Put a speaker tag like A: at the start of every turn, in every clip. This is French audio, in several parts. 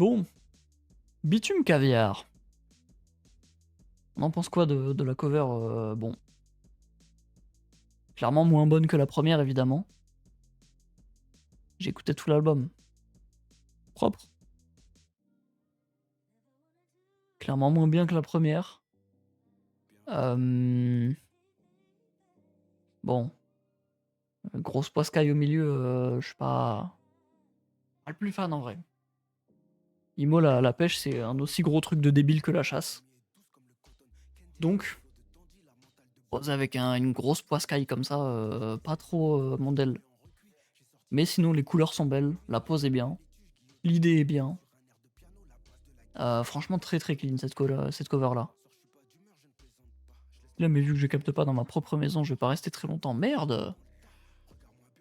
A: Bon, Bitume Caviar. On en pense quoi de la cover bon, clairement moins bonne que la première, évidemment. J'ai écouté tout l'album. Propre. Clairement moins bien que la première. Bon. Grosse poiscaille au milieu, je suis pas le plus fan en vrai. Imo, la pêche, c'est un aussi gros truc de débile que la chasse. Donc, poser avec une grosse poiscaille comme ça, pas trop mon del. Mais sinon, les couleurs sont belles, la pose est bien, l'idée est bien. Franchement, très très clean cette cover là. Là, mais vu que je capte pas dans ma propre maison, je vais pas rester très longtemps. Merde!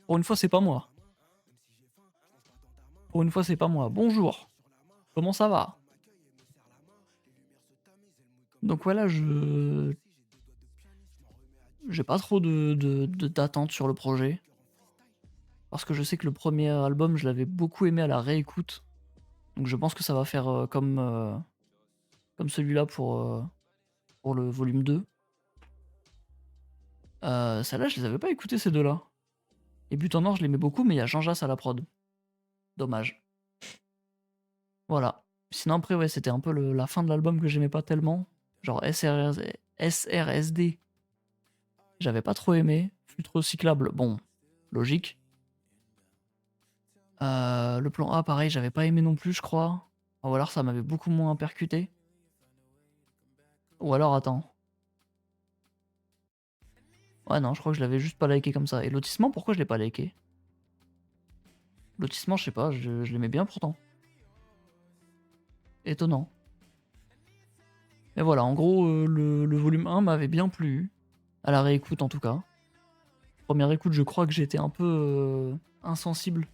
A: Pour une fois, c'est pas moi. Pour une fois, c'est pas moi. Bonjour! Comment ça va? Donc voilà, j'ai pas trop d'attente sur le projet. Parce que je sais que le premier album, je l'avais beaucoup aimé à la réécoute. Donc je pense que ça va faire comme celui-là pour le volume 2. Celle-là, je les avais pas écoutés ces deux-là. Et But en Or, je l'aimais beaucoup, mais il y a Jean Jass à la prod. Dommage. Voilà. Sinon après, ouais, c'était un peu la fin de l'album que j'aimais pas tellement. Genre SRSD. J'avais pas trop aimé. Filtre cyclable, bon, logique. Le plan A, pareil, j'avais pas aimé non plus, je crois. Ou alors ça m'avait beaucoup moins percuté. Ou alors, attends. Ouais, non, je crois que je l'avais juste pas liké comme ça. Et Lotissement, pourquoi je l'ai pas liké? Lotissement, je sais pas, je l'aimais bien pourtant. Étonnant. Mais voilà, en gros, le volume 1 m'avait bien plu. À la réécoute, en tout cas. Première écoute, je crois que j'étais un peu insensible.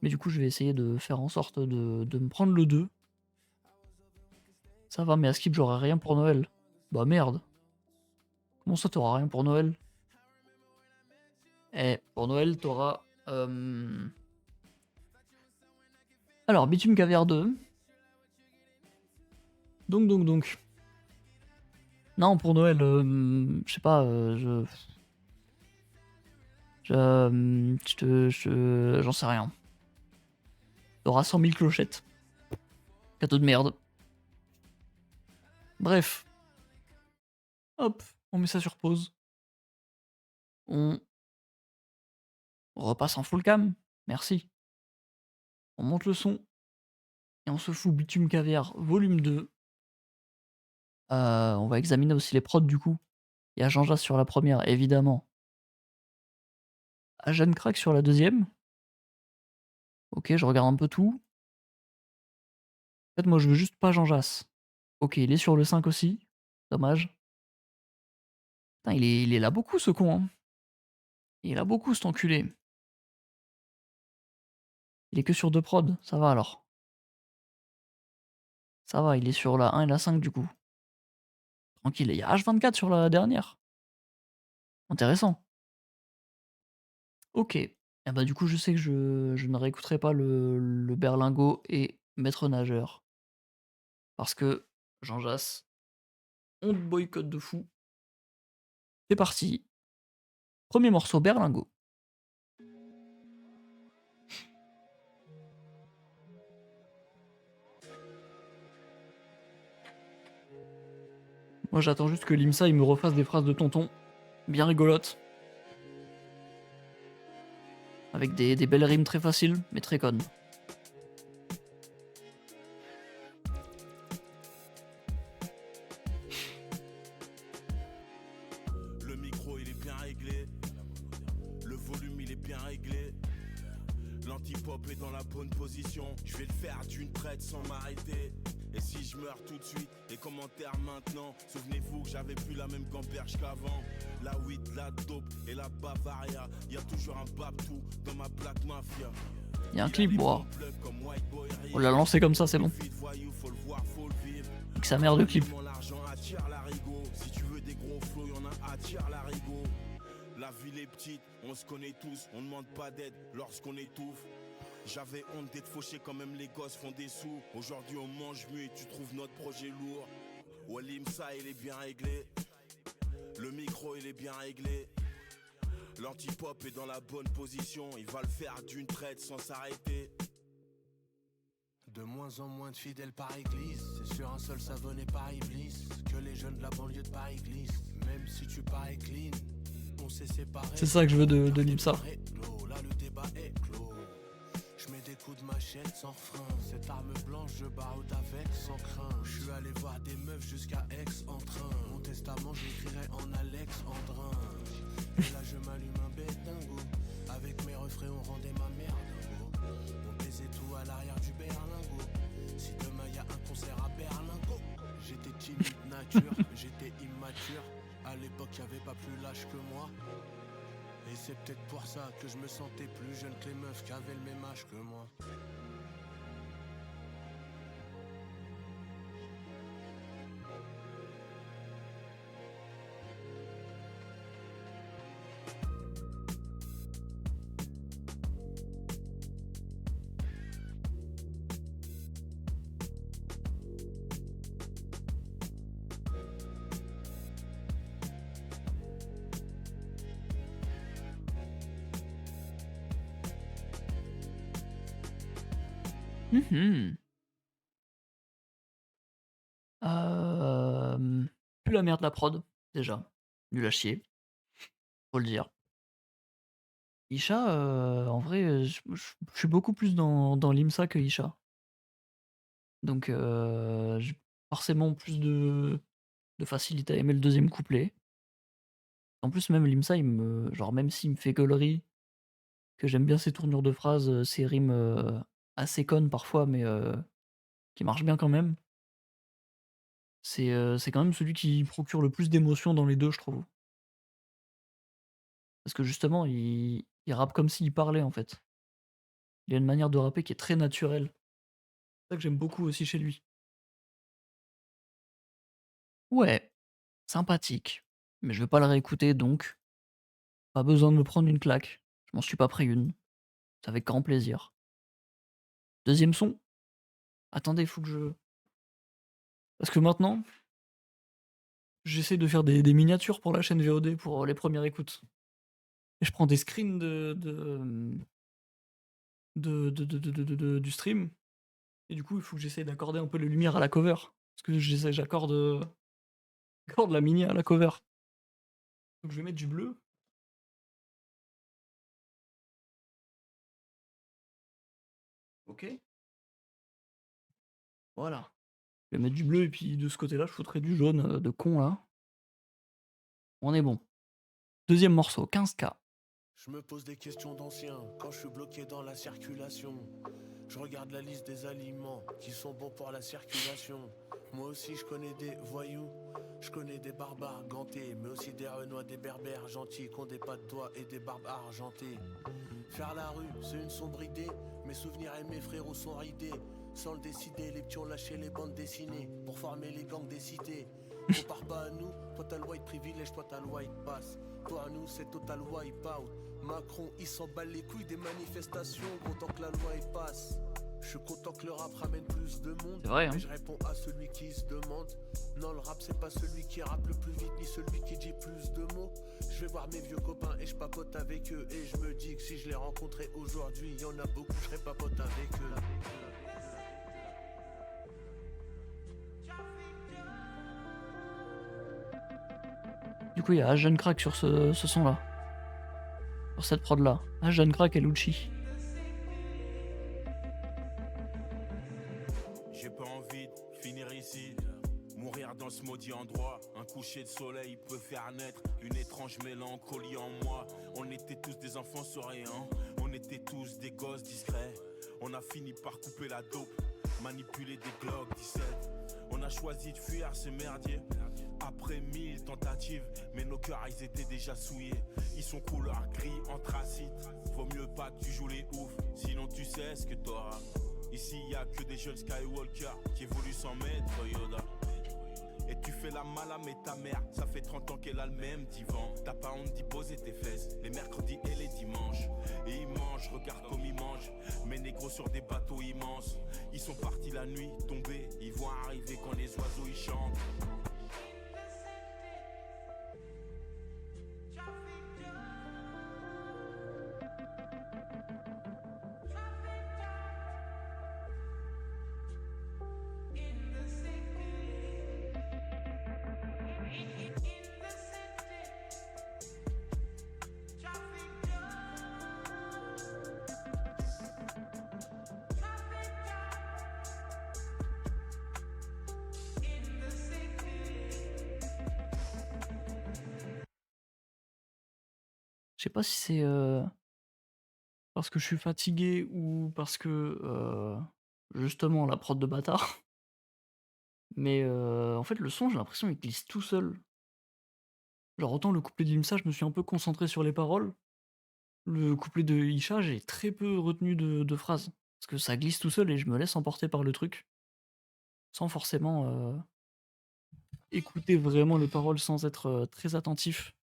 A: Mais du coup, je vais essayer de faire en sorte de me prendre le 2. Ça va, mais à Skip, j'aurai rien pour Noël. Bah merde. Comment ça, t'auras rien pour Noël? Eh, pour Noël, t'auras... Alors, Bitume Caviar 2. Donc. Non, pour Noël, je sais pas, j'en sais rien. T'auras 100 000 clochettes. Cadeau de merde. Bref. Hop, on met ça sur pause. On repasse en full cam. Merci. On monte le son. Et on se fout Bitume Caviar volume 2. On va examiner aussi les prods du coup. Il y a Jean Jass sur la première, évidemment. Jeanne Crack sur la deuxième. Ok, je regarde un peu tout. En fait, moi, je veux juste pas Jean Jass. Ok, il est sur le 5 aussi. Dommage. Putain, il est là beaucoup, ce con. Hein. Il est là beaucoup, cet enculé. Il est que sur 2 prods. Ça va, alors. Ça va, il est sur la 1 et la 5, du coup. Tranquille. Il y a H24 sur la dernière. Intéressant. Ok. Et bah, du coup, je sais que je ne réécouterai pas le Berlingot et Maître Nageur. Parce que Jean Jass, on te boycotte de fou. C'est parti. Premier morceau, Berlingot. Moi, j'attends juste que Limsa il me refasse des phrases de tonton bien rigolotes. Avec des belles rimes très faciles, mais très connes.
B: Le micro il est bien réglé, le volume il est bien réglé. L'antipop est dans la bonne position, je vais le faire d'une traite sans m'arrêter. Et si je meurs tout de suite, les commentaires maintenant. Souvenez-vous que j'avais plus la même gamberge qu'avant. La weed, la dope et la Bavaria. Y'a toujours un babtou dans ma black mafia.
A: Il y a un clip, moi. On l'a lancé comme ça, c'est bon. Nique sa mère de clip.
B: Si tu veux des gros flots, y'en a attire l'arigot. La ville est petite, on se connaît tous, on demande pas d'aide lorsqu'on étouffe. J'avais honte d'être fauché quand même les gosses font des sous. Aujourd'hui on mange mieux et tu trouves notre projet lourd. Ouais l'IMSA il est bien réglé. Le micro il est bien réglé. L'antipop est dans la bonne position. Il va le faire d'une traite sans s'arrêter.
C: De moins en moins de fidèles par église. C'est sur un seul savonné par iblis que les jeunes de la banlieue de Paris glissent. Même si tu parais clean, on s'est séparés.
A: C'est ça que je veux de l'IMSA.
C: Là le débat est clos. Je mets des coups de machette sans frein. Cette arme blanche je baroude avec sans crainte. Je suis allé voir des meufs jusqu'à Aix en train. Mon testament j'écrirai en Alex Andrin. Et là je m'allume un bédingo. Avec mes refrains on rendait ma merde. On baisait tout à l'arrière du berlingot. Si demain y a un concert à Berlin, go. J'étais timide nature, j'étais immature. À l'époque y'avait pas plus lâche que moi. Et c'est peut-être pour ça que je me sentais plus jeune que les meufs qui avaient le même âge que moi.
A: Mhm. Plus la merde la prod, déjà. Nul à chier, faut le dire. Isha, en vrai, je suis beaucoup plus dans l'IMSA que Isha. Donc j'ai forcément plus de facilité à aimer le deuxième couplet. En plus, même l'IMSA, genre, même s'il me fait gaulerie, que j'aime bien ses tournures de phrases, ses rimes assez connes parfois, mais qui marchent bien quand même. C'est quand même celui qui procure le plus d'émotions dans les deux, je trouve. Parce que justement, il rappe comme s'il parlait en fait. Il a une manière de rapper qui est très naturelle. C'est ça que j'aime beaucoup aussi chez lui. Ouais, sympathique. Mais je vais pas le réécouter donc. Pas besoin de me prendre une claque. Je m'en suis pas pris une. C'est avec grand plaisir. Deuxième son. Attendez, faut que je. Parce que maintenant, j'essaie de faire des miniatures pour la chaîne VOD pour les premières écoutes. Et je prends des screens du stream. Et du coup, il faut que j'essaye d'accorder un peu les lumières à la cover. Parce que j'accorde la mini à la cover. Donc je vais mettre du bleu. Ok. Voilà. Je vais mettre du bleu et puis de ce côté-là, je foutrai du jaune de con là. On est bon. Deuxième morceau, 15K.
C: Je me pose des questions d'anciens quand je suis bloqué dans la circulation. Je regarde la liste des aliments qui sont bons pour la circulation. Moi aussi je connais des voyous, je connais des barbares gantés, mais aussi des renois, des berbères gentils qui ont des pas de doigts et des barbes argentées. Faire la rue, c'est une sombre idée, mes souvenirs et mes frérots sont ridés. Sans le décider, les petits ont lâché les bandes dessinées pour former les gangs des cités. Compare pas à nous, toi t'as le white privilège, toi t'as le white pass. Toi à nous c'est total wipe out. Macron il s'emballe les couilles des manifestations, content que la loi y passe. Je suis content que le rap ramène plus de monde.
A: C'est vrai, hein.
C: Mais je réponds à celui qui se demande. Non, le rap c'est pas celui qui rappe le plus vite, ni celui qui dit plus de mots. Je vais voir mes vieux copains et je papote avec eux. Et je me dis que si je les rencontrais aujourd'hui, y en a beaucoup, je serais papote avec eux.
A: Du coup, il y a Jeune Crack sur ce son-là. Sur cette prod-là. Jeune Crack et Lucci.
B: J'ai pas envie de finir ici. Mourir dans ce maudit endroit. Un coucher de soleil peut faire naître une étrange mélancolie en moi. On était tous des enfants souriants. On était tous des gosses discrets. On a fini par couper la dope, manipuler des Glock 17. On a choisi de fuir ces merdiers. Après 1000 tentatives, mais nos cœurs ils étaient déjà souillés. Ils sont couleur gris anthracite. Vaut mieux pas que tu joues les oufs, sinon tu sais ce que t'auras. Ici y a que des jeunes Skywalker qui évoluent sans maître Yoda. Et tu fais la malame et ta mère, ça fait 30 ans qu'elle a le même divan. T'as pas honte d'y poser tes fesses, les mercredis et les dimanches. Et ils mangent, regarde comme ils mangent. Mes négros sur des bateaux immenses. Ils sont partis la nuit, tombés, ils vont arriver quand les oiseaux ils chantent.
A: Je sais pas si c'est, parce que je suis fatigué ou parce que, justement la prod de bâtard, mais en fait le son j'ai l'impression il glisse tout seul. Genre autant le couplet d'Imsa je me suis un peu concentré sur les paroles, le couplet de Isha j'ai très peu retenu de phrases. Parce que ça glisse tout seul et je me laisse emporter par le truc, sans forcément, écouter vraiment les paroles sans être, très attentif.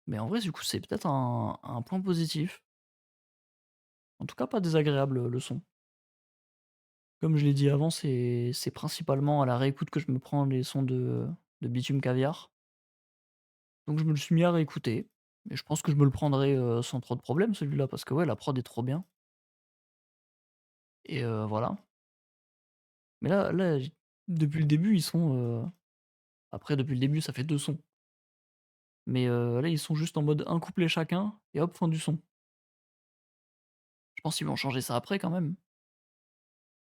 A: Mais en vrai du coup c'est peut-être un point positif. En tout cas pas désagréable, le son. Comme je l'ai dit avant, c'est principalement à la réécoute que je me prends les sons de Bitume Caviar. Donc je me le suis mis à réécouter et je pense que je me le prendrai, sans trop de problème celui-là parce que ouais, la prod est trop bien et voilà. Mais là, j depuis le début, ils sont, après depuis le début, ça fait 2 sons. Mais là, ils sont juste en mode un couplet chacun et hop, fin du son. Je pense qu'ils vont changer ça après quand même.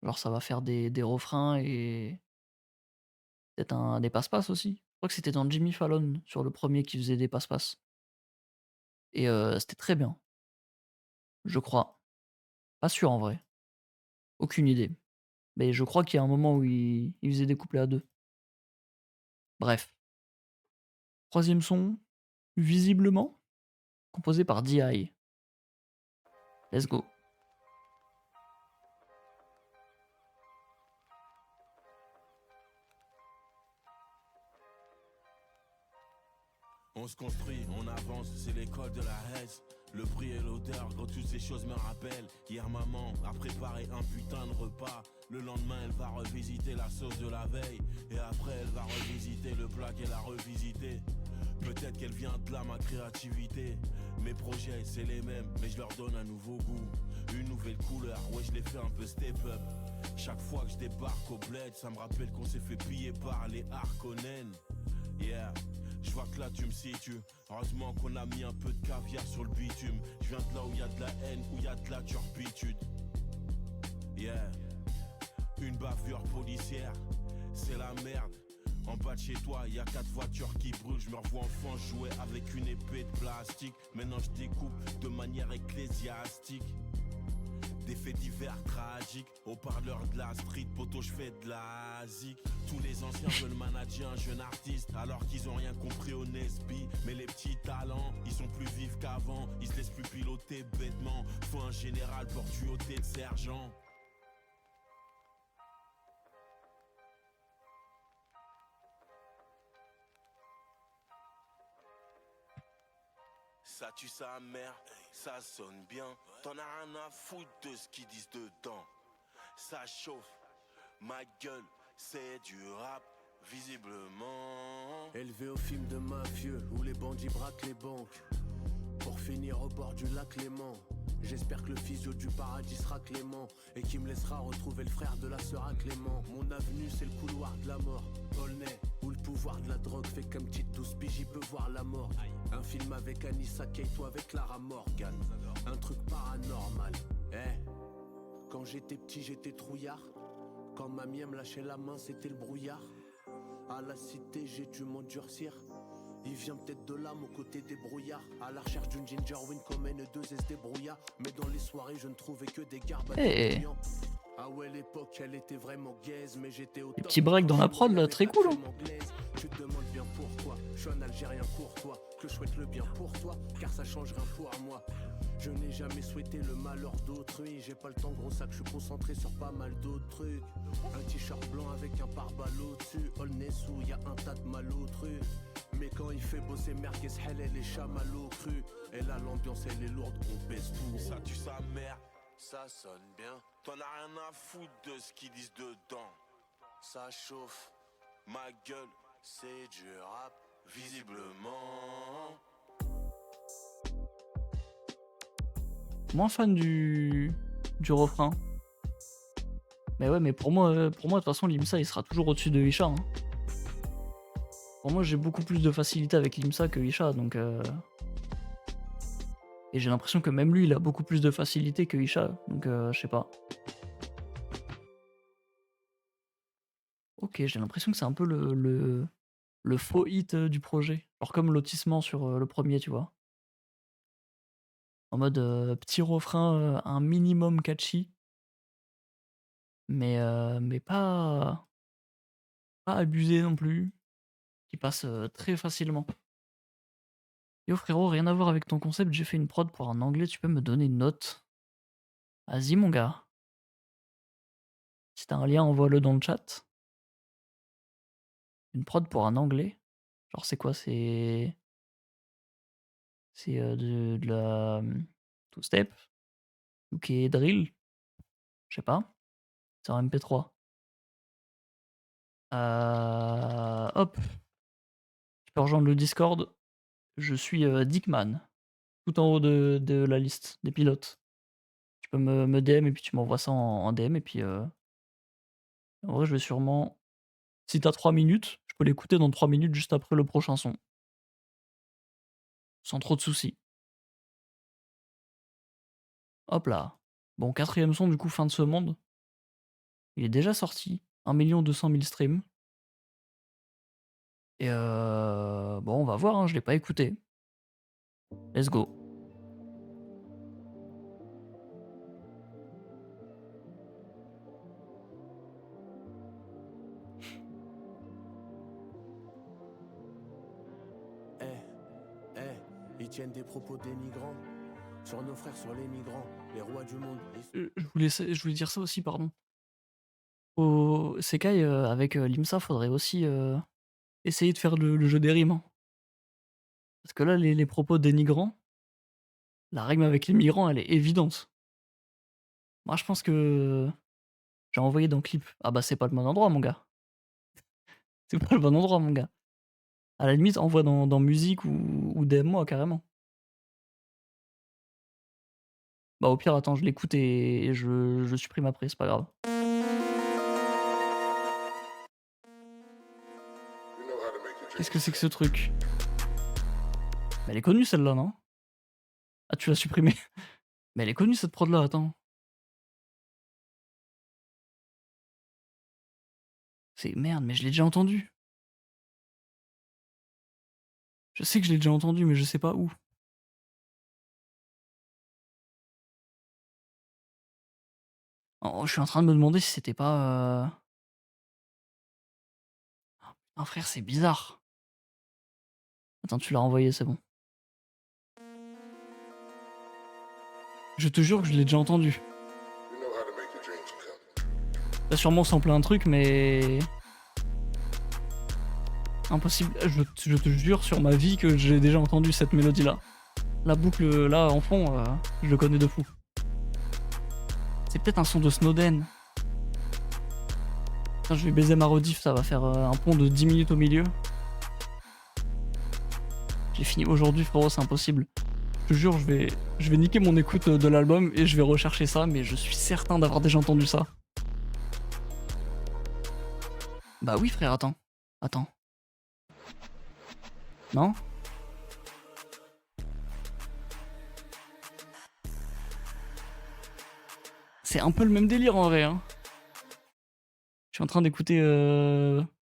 A: Genre ça va faire des refrains et peut-être des passe-passe aussi. Je crois que c'était dans Jimmy Fallon sur le premier qui faisait des passe-passe et c'était très bien, je crois. Pas sûr en vrai, aucune idée. Mais je crois qu'il y a un moment où il faisait des couplets à 2. Bref. Troisième son, visiblement, composé par D.I. Let's go.
B: On se construit, on avance, c'est l'école de la haise. Le prix et l'odeur, quand toutes ces choses me rappellent. Hier maman a préparé un putain de repas. Le lendemain elle va revisiter la sauce de la veille. Et après elle va revisiter le plat qu'elle a revisité. Peut-être qu'elle vient de là ma créativité. Mes projets c'est les mêmes, mais je leur donne un nouveau goût. Une nouvelle couleur, ouais je les fais un peu step up. Chaque fois que je débarque au bled, ça me rappelle qu'on s'est fait piller par les Harkonnen. Yeah. Je vois que là tu me situes. Heureusement qu'on a mis un peu de caviar sur le bitume. Je viens de là où y a de la haine, où y a de la turpitude. Yeah. Une bavure policière, c'est la merde. En bas de chez toi, y a 4 voitures qui brûlent. Je me revois enfant jouer avec une épée de plastique. Maintenant je découpe de manière ecclésiastique. Des faits divers tragiques, au parleur de la street, poto je fais de la zik. Tous les anciens veulent manager un jeune artiste, alors qu'ils ont rien compris au Nesby. Mais les petits talents, ils sont plus vifs qu'avant, ils se laissent plus piloter bêtement. Faut un général pour tuer le sergent. Ça tue sa mère, ça sonne bien. T'en as rien à foutre de ce qu'ils disent dedans. Ça chauffe, ma gueule, c'est du rap, visiblement.
C: Élevé au film de mafieux où les bandits braquent les banques. Pour finir au bord du lac Léman. J'espère que le physio du paradis sera clément et qui me laissera retrouver le frère de la sœur à Clément. Mon avenue c'est le couloir de la mort, Aulnay, où le pouvoir de la drogue fait qu'un petit 12 piges j'y peux voir la mort. Un film avec Anissa Keito avec Clara Morgan, un truc paranormal. Quand j'étais petit j'étais trouillard, quand mamie me lâchait la main c'était le brouillard. À la cité j'ai dû m'endurcir. Il vient peut-être de l'âme aux côtés des brouillards. À la recherche d'une ginger win comme N2 S débrouilla. Mais dans les soirées je ne trouvais que des garbes.
A: Hey.
C: Ah ouais, l'époque, elle était vraiment gaze, mais j'étais au
A: Les
C: top.
A: petits breaks dans la prod, là, très cool. Hein.
C: Tu te demandes bien pourquoi. Je suis un Algérien courtois, que je souhaite le bien pour toi, car ça change rien pour moi. Je n'ai jamais souhaité le malheur d'autrui. J'ai pas le temps, gros sac, je suis concentré sur pas mal d'autres trucs. Un t-shirt blanc avec un pare-balles au-dessus. Olnessou, y a un tas de malotru. Mais quand il fait bosser merguez, elle les chamallows crus. Et là, l'ambiance, elle est lourde, on baisse tout.
B: Ça tue sa mère,
C: Ça sonne bien,
B: t'en as rien à foutre de ce qu'ils disent dedans.
C: ça chauffe.
B: Ma gueule,
C: C'est du rap,
B: visiblement.
A: Moins fan du refrain. Mais ouais, mais pour moi, de toute façon, Limsa, il sera toujours au-dessus de Isha. Hein. Pour moi, j'ai beaucoup plus de facilité avec Limsa que Isha, donc... Et j'ai l'impression que même lui, il a beaucoup plus de facilité que Isha, donc je sais pas. Ok, j'ai l'impression que c'est un peu le faux hit du projet. Genre comme lotissement sur le premier, tu vois. En mode petit refrain, un minimum catchy. Mais pas abusé non plus. Qui passe très facilement. Yo frérot, rien à voir avec ton concept, j'ai fait une prod pour un anglais, tu peux me donner une note? Vas-y mon gars. Si t'as un lien, envoie-le dans le chat. Une prod pour un anglais? Genre c'est quoi? C'est de la two-step? UK drill? Je sais pas. C'est en MP3. Hop. Tu peux rejoindre le Discord. Je suis Dickman. Tout en haut de la liste des pilotes. Tu peux me DM et puis tu m'envoies ça en DM et puis en vrai je vais sûrement... Si t'as 3 minutes, je peux l'écouter dans 3 minutes juste après le prochain son. Sans trop de soucis. Hop là. Bon, 4ème son du coup, fin de ce monde. Il est déjà sorti. 1 200 000 streams. Et bon, on va voir, hein, je l'ai pas écouté. Let's go.
C: Ils tiennent des propos dénigrants sur nos frères, sur les migrants, les rois du monde.
A: Je voulais dire ça aussi, pardon. Au Sekai, avec Limsa, faudrait aussi essayer de faire le jeu des rimes. Hein. Parce que là, les propos dénigrants, la rime avec les migrants, elle est évidente. Moi, je pense que j'ai envoyé dans le clip. Ah bah, c'est pas le bon endroit, mon gars. C'est pas le bon endroit, mon gars. À la limite, envoie dans musique ou DM-moi carrément. Bah, au pire, attends, je l'écoute et je supprime après, c'est pas grave. Qu'est-ce que c'est que ce truc? Mais elle est connue celle-là, non? Ah, tu l'as supprimée? Mais elle est connue cette prod là, attends. C'est merde, mais je l'ai déjà entendu. Je sais que je l'ai déjà entendu, mais je sais pas où. Oh, je suis en train de me demander si c'était pas. Oh, frère, c'est bizarre. Attends, tu l'as renvoyé, c'est bon. Je te jure que je l'ai déjà entendu. T'as sûrement samplé un truc, mais. Impossible. Je te jure sur ma vie que j'ai déjà entendu cette mélodie là. La boucle là en fond, je le connais de fou. C'est peut-être un son de Snowden. Putain, je vais baiser ma rediff, ça va faire un pont de 10 minutes au milieu. J'ai fini aujourd'hui, frérot, c'est impossible. Je te jure, je vais niquer mon écoute de l'album et je vais rechercher ça, mais je suis certain d'avoir déjà entendu ça. Bah oui, frère, attends. Attends. Non? C'est un peu le même délire en vrai. Hein. Je suis en train d'écouter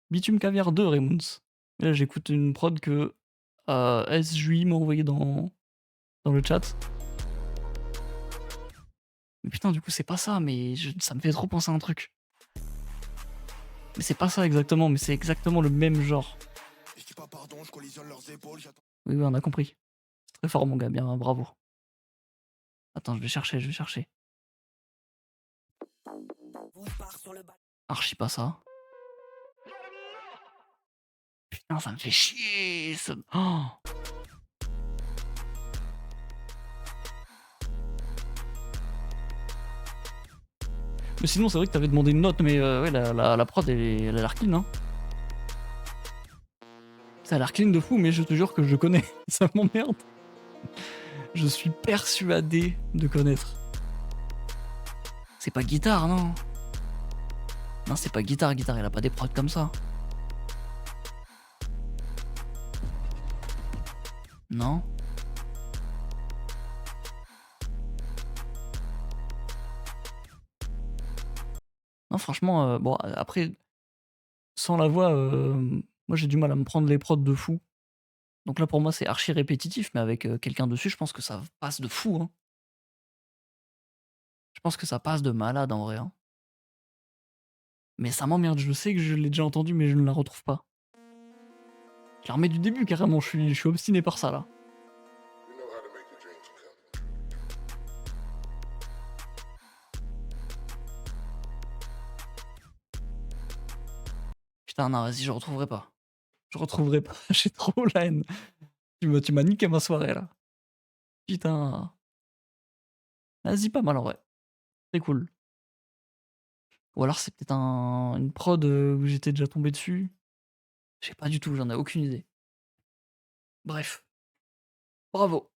A: Bitume Caviar 2, Raymonds. Et là, j'écoute une prod que SJui m'a envoyé dans le chat. Mais putain, du coup, c'est pas ça, mais ça me fait trop penser à un truc. Mais c'est pas ça exactement, mais c'est exactement le même genre. Oui, oui, on a compris. Très fort, mon gars, bien, bravo. Attends, je vais chercher, je vais chercher. Archi pas ça. Putain, ça me fait chier. Oh. Mais sinon, c'est vrai que t'avais demandé une note, mais ouais, la prod, elle a l'air clean, hein. Ça a l'air clean de fou, mais je te jure que je connais. Ça m'emmerde. Je suis persuadé de connaître. C'est pas guitare, non? Non, c'est pas guitare. Guitare, elle a pas des prods comme ça. Non? Non, franchement, bon, après, sans la voix, moi j'ai du mal à me prendre les prods de fou. Donc là, pour moi, c'est archi répétitif, mais avec quelqu'un dessus, je pense que ça passe de fou, hein. Je pense que ça passe de malade en vrai, hein. Mais ça m'emmerde, je sais que je l'ai déjà entendu, mais je ne la retrouve pas. Je la remets du début carrément, je suis obstiné par ça là. Putain, non, vas-y, je retrouverai pas. Je retrouverai pas, j'ai trop la haine. Tu m'as niqué ma soirée là. Putain. Vas-y, pas mal en vrai. C'est cool. Ou alors c'est peut-être une prod où j'étais déjà tombé dessus. Je sais pas du tout, j'en ai aucune idée. Bref, bravo.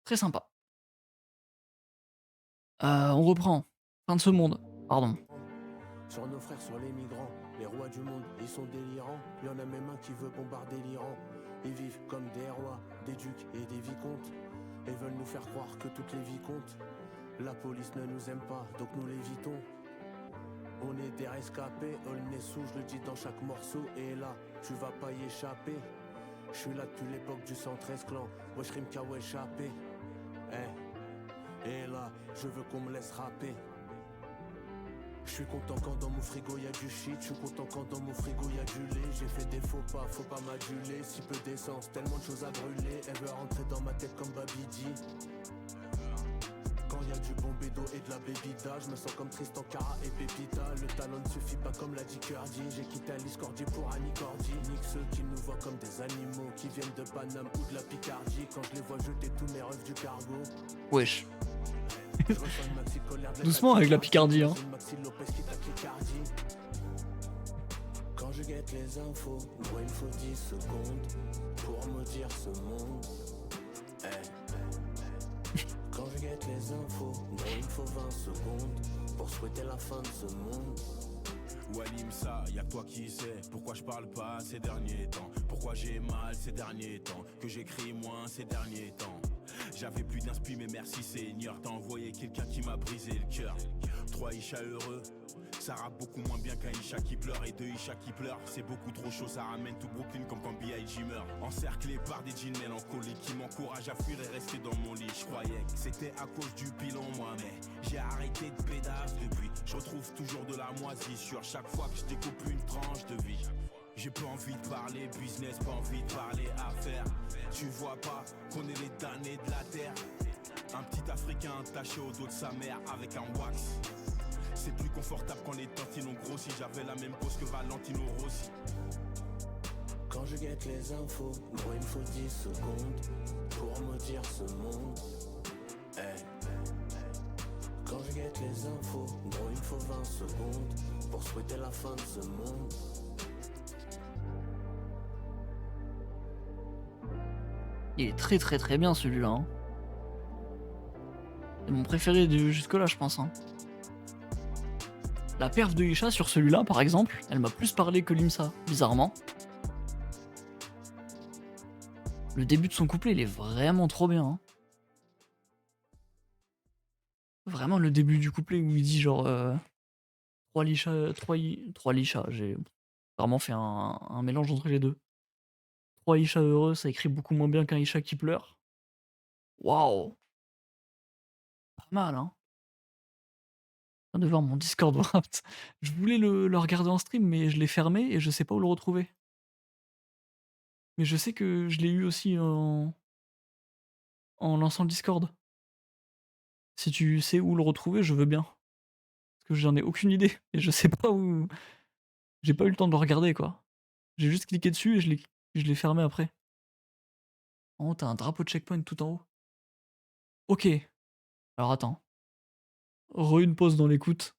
A: Très sympa. On reprend. Fin de ce monde. Pardon.
C: Sur nos frères, sur les migrants, les rois du monde, ils sont délirants. Y en a même un qui veut bombarder l'Iran. Ils vivent comme des rois, des ducs et des vicomtes. Et veulent nous faire croire que toutes les vies comptent. La police ne nous aime pas, donc nous l'évitons. On est des rescapés, Olnessou, je le dis dans chaque morceau. Et là, tu vas pas y échapper. Je suis là depuis l'époque du 113 clan. Wesh Rimka, wesh AP. Et là, je veux qu'on me laisse rapper. Je suis content quand dans mon frigo y a du shit, je suis content quand dans mon frigo y a du lait. J'ai fait des faut pas m'aduler. Si peu d'essence, tellement de choses à brûler. Elle veut rentrer dans ma tête comme Babidi. Quand y a du bon bédo et de la bébida, je me sens comme Tristan Cara et Pépita. Le talent ne suffit pas comme l'a dit Curdy. J'ai quitté Alice Cordier pour Annie Cordy. Nique ceux qui nous voient comme des animaux, qui viennent de Paname ou de la Picardie. Quand je les vois jeter tous mes rêves du cargo.
A: Wesh. Doucement avec la Picardie, hein.
C: Quand je guette les infos, moi il faut 10 secondes pour me dire ce monde. Quand je guette les infos, moi il faut 20 secondes pour souhaiter la fin de ce monde.
B: Walim ça, y'a que toi qui sais pourquoi je parle pas ces derniers temps. Pourquoi j'ai mal ces derniers temps, que j'écris moins ces derniers temps. J'avais plus d'inspi mais merci Seigneur. T'as envoyé quelqu'un qui m'a brisé le cœur. 3 Isha heureux, ça rappe beaucoup moins bien qu'un Isha qui pleure. Et 2 Isha qui pleurent, c'est beaucoup trop chaud. Ça ramène tout Brooklyn comme quand B.I.G meurt. Encerclé par des jeans mélancoliques qui m'encouragent à fuir et rester dans mon lit. Je croyais que c'était à cause du pilon moi, mais j'ai arrêté de pédasse depuis. Je retrouve toujours de la moisissure chaque fois que je découpe une tranche de vie. J'ai pas envie de parler business, pas envie de parler affaires. Tu vois pas qu'on est les damnés de la terre. Un petit Africain attaché au dos de sa mère avec un wax. C'est plus confortable quand les tantines ont grossi. J'avais la même pose que Valentino Rossi.
C: Quand je guette les infos, moi il faut 10 secondes pour me dire ce monde. Quand je guette les infos, moi il faut 20 secondes pour souhaiter la fin de ce monde.
A: Il est très très très bien celui-là, hein. C'est mon préféré jusque-là, je pense, hein. La perf de Isha sur celui-là, par exemple, elle m'a plus parlé que Limsa, bizarrement. Le début de son couplet, il est vraiment trop bien, hein. Vraiment le début du couplet où il dit genre 3 Lisha, 3 Lisha, j'ai vraiment fait un mélange entre les deux. 3 Isha heureux, ça écrit beaucoup moins bien qu'un Isha qui pleure. Waouh! Pas mal, hein. Je viens de voir mon Discord Wrapped. Je voulais le regarder en stream, mais je l'ai fermé et je sais pas où le retrouver. Mais je sais que je l'ai eu aussi en lançant le Discord. Si tu sais où le retrouver, je veux bien. Parce que j'en ai aucune idée et je sais pas où. J'ai pas eu le temps de le regarder, quoi. J'ai juste cliqué dessus et je l'ai fermé après. En haut, t'as un drapeau de checkpoint tout en haut. Ok. Alors attends. Une pause dans l'écoute.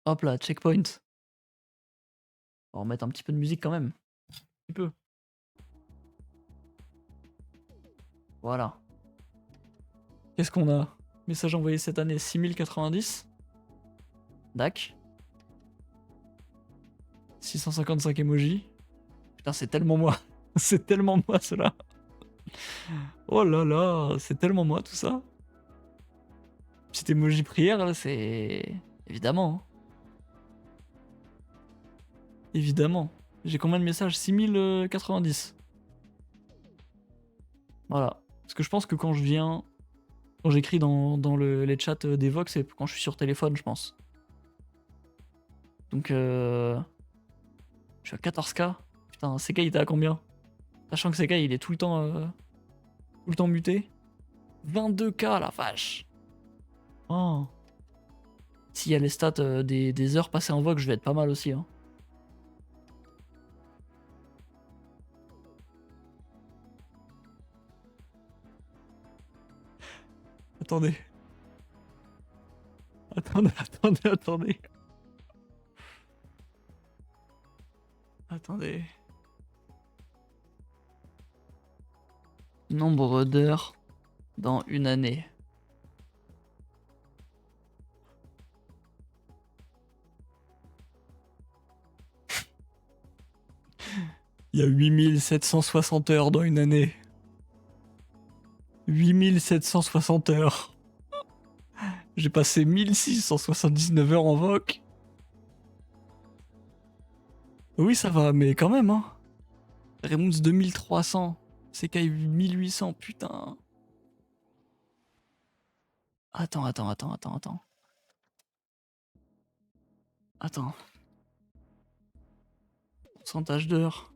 A: Hop là, checkpoint. On va remettre un petit peu de musique quand même. Un petit peu. Voilà. Qu'est-ce qu'on a? Message envoyé cette année 6090. Dac. 655 emojis. Putain, c'est tellement moi. C'est tellement moi cela. Oh là là, c'est tellement moi tout ça. Petite emoji prière là, c'est. Évidemment. Hein. Évidemment. J'ai combien de messages? 6090. Voilà. Parce que je pense que quand je viens. Quand j'écris dans les chats des Vox, c'est quand je suis sur téléphone, je pense. Donc je suis à 14K. Putain, CK il était à combien? Sachant que CK il est tout le temps muté. 22K la vache. Oh. S'il y a les stats des heures passées en Vox, je vais être pas mal aussi. Hein. Attendez. Attendez. Attendez. Nombre d'heures dans une année. Il y a 8760 heures dans une année. 8760 heures. J'ai passé 1679 heures en VOC. Oui, ça va, mais quand même, hein. Remoons 2300. CK 1800, putain. Attends. Attends. Pourcentage d'heures.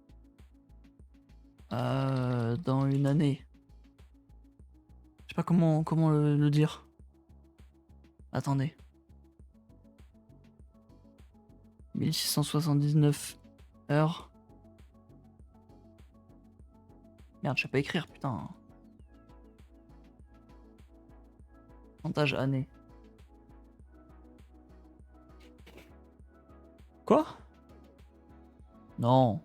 A: Dans une année. Je sais pas comment le dire. Attendez. 1679 heures. Merde, je sais pas écrire, putain. Pourcentage année. Quoi? Non.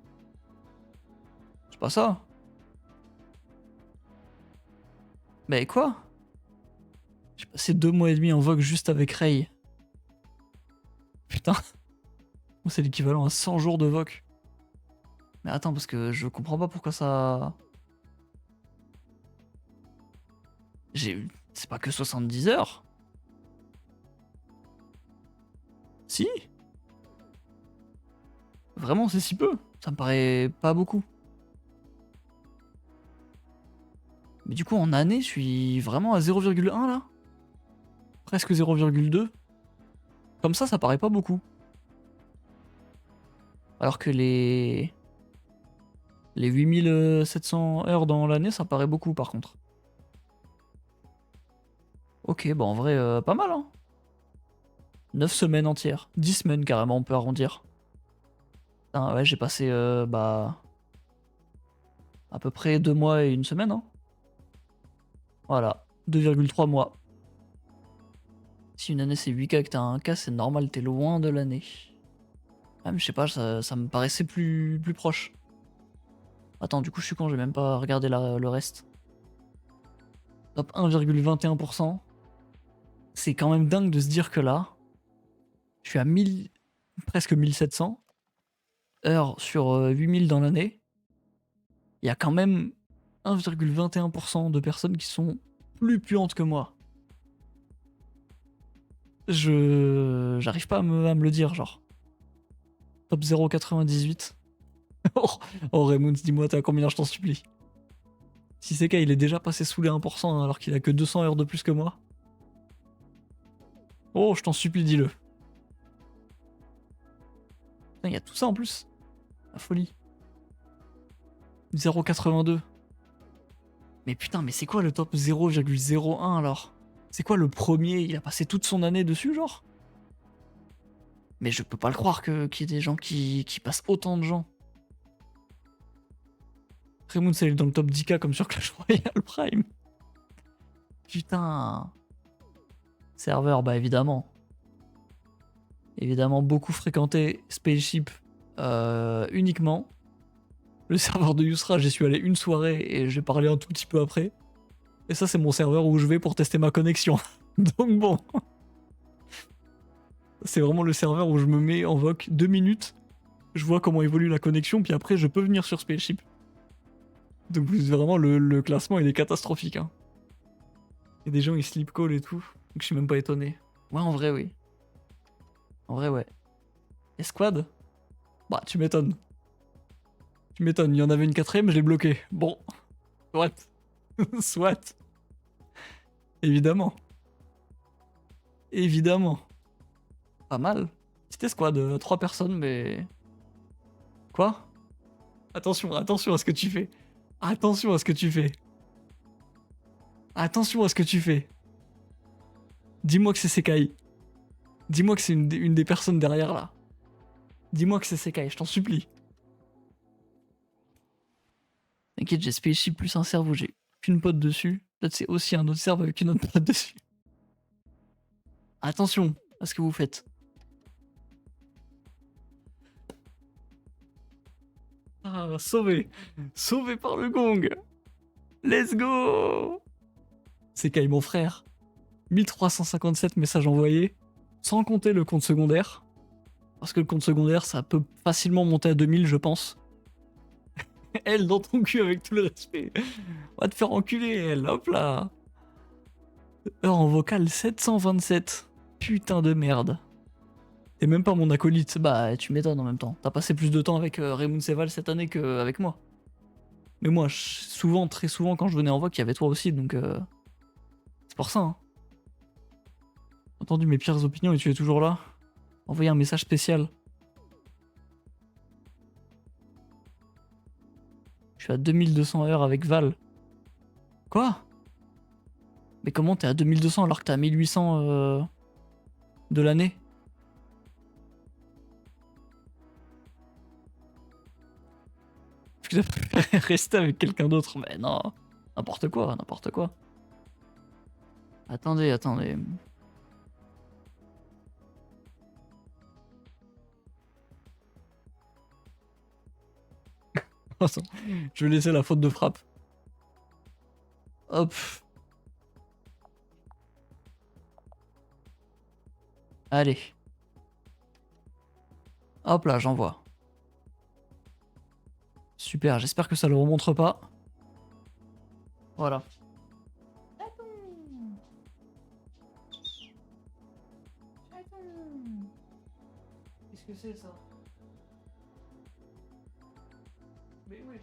A: C'est pas ça. Mais quoi? J'ai passé 2 mois et demi en Vogue juste avec Ray. Putain. C'est l'équivalent à 100 jours de Vogue. Mais attends, parce que je comprends pas pourquoi ça... C'est pas que 70 heures. Si. Vraiment, c'est si peu. Ça me paraît pas beaucoup. Mais du coup, en année, je suis vraiment à 0,1 là. Presque 0,2. Comme ça paraît pas beaucoup. Alors que les 8700 heures dans l'année, ça paraît beaucoup par contre. Ok, bah en vrai, pas mal, hein. 9 semaines entières. 10 semaines carrément, on peut arrondir. Putain, ouais, j'ai passé, à peu près 2 mois et 1 semaine, hein. Voilà, 2,3 mois. Si une année c'est 8K et que t'as 1K, c'est normal, t'es loin de l'année. Ah, mais je sais pas, ça me paraissait plus proche. Attends, du coup, je suis con, j'ai même pas regardé le reste. Top 1,21%. C'est quand même dingue de se dire que là, je suis à presque 1700 heures sur 8000 dans l'année. Il y a quand même 1,21% de personnes qui sont plus puantes que moi. J'arrive pas à me le dire, genre. Top 0,98. Oh Raymond, dis-moi, t'as combien, je t'en supplie. Si CK il est déjà passé sous les 1% alors qu'il a que 200 heures de plus que moi. Oh, je t'en supplie, dis-le. Putain, il y a tout ça en plus. La folie. 0,82. Mais putain, mais c'est quoi le top 0,01 alors? C'est quoi le premier? Il a passé toute son année dessus, genre? Mais je peux pas le croire qu'il y ait des gens qui passent autant de gens. Raymond, c'est dans le top 10K comme sur Clash Royale Prime. Putain. Serveur, bah évidemment. Évidemment, beaucoup fréquenté Spaceship uniquement. Le serveur de Yusra, j'y suis allé une soirée et j'ai parlé un tout petit peu après. Et ça, c'est mon serveur où je vais pour tester ma connexion. Donc bon. C'est vraiment le serveur où je me mets en voc 2 minutes. Je vois comment évolue la connexion, puis après, je peux venir sur Spaceship. Donc vraiment, le classement, il est catastrophique. Hein. Il y a des gens, ils sleep call et tout. Donc je suis même pas étonné. Ouais, en vrai, oui. En vrai, ouais. Escouade? Bah, tu m'étonnes. Tu m'étonnes, il y en avait une quatrième, je l'ai bloquée. Bon. Soit. Soit. Évidemment. Évidemment. Pas mal. Petite escouade, 3 personnes, mais... Quoi? Attention, attention à ce que tu fais. Attention à ce que tu fais. Attention à ce que tu fais. Dis-moi que c'est Sekai. Dis-moi que c'est une des personnes derrière là. Dis-moi que c'est Sekai, je t'en supplie. T'inquiète, j'ai Spaceship plus un serve où j'ai qu'une pote dessus. Peut-être c'est aussi un autre serve avec une autre pote dessus. Attention à ce que vous faites. Ah, sauvé. Sauvé par le gong. Let's go. Sekai, mon frère. 1357 messages envoyés. Sans compter le compte secondaire. Parce que le compte secondaire, ça peut facilement monter à 2000, je pense. Elle, dans ton cul, avec tout le respect. On va te faire enculer, elle. Hop là. Heure en vocal 727. Putain de merde. T'es même pas mon acolyte. Bah, tu m'étonnes en même temps. T'as passé plus de temps avec Raymond Seval cette année qu'avec moi. Mais moi, souvent, très souvent, quand je venais en voc, il y avait toi aussi, donc... C'est pour ça, hein. Entendu mes pires opinions et tu es toujours là. Envoyer un message spécial. Je suis à 2200 heures avec Val. Quoi? Mais comment t'es à 2200 alors que t'es à 1800 de l'année? Parce que t'as préféré rester avec quelqu'un d'autre. Mais non, n'importe quoi, n'importe quoi. Attendez, attendez. Je vais laisser la faute de frappe. Hop. Allez. Hop là, j'envoie. Super, j'espère que ça le remonte pas. Voilà. Qu'est-ce que c'est ça? Mais oui.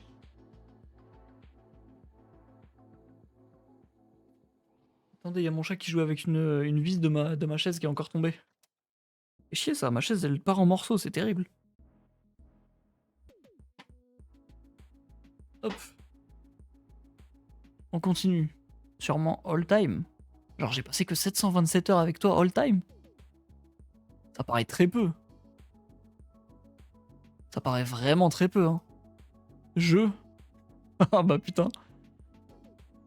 A: Attendez, il y a mon chat qui joue avec une vis de ma chaise qui est encore tombée. C'est chier ça, ma chaise elle part en morceaux, c'est terrible. Hop. On continue. Sûrement all time. Genre j'ai passé que 727 heures avec toi all time. Ça paraît très peu. Ça paraît vraiment très peu, hein. Ah bah putain.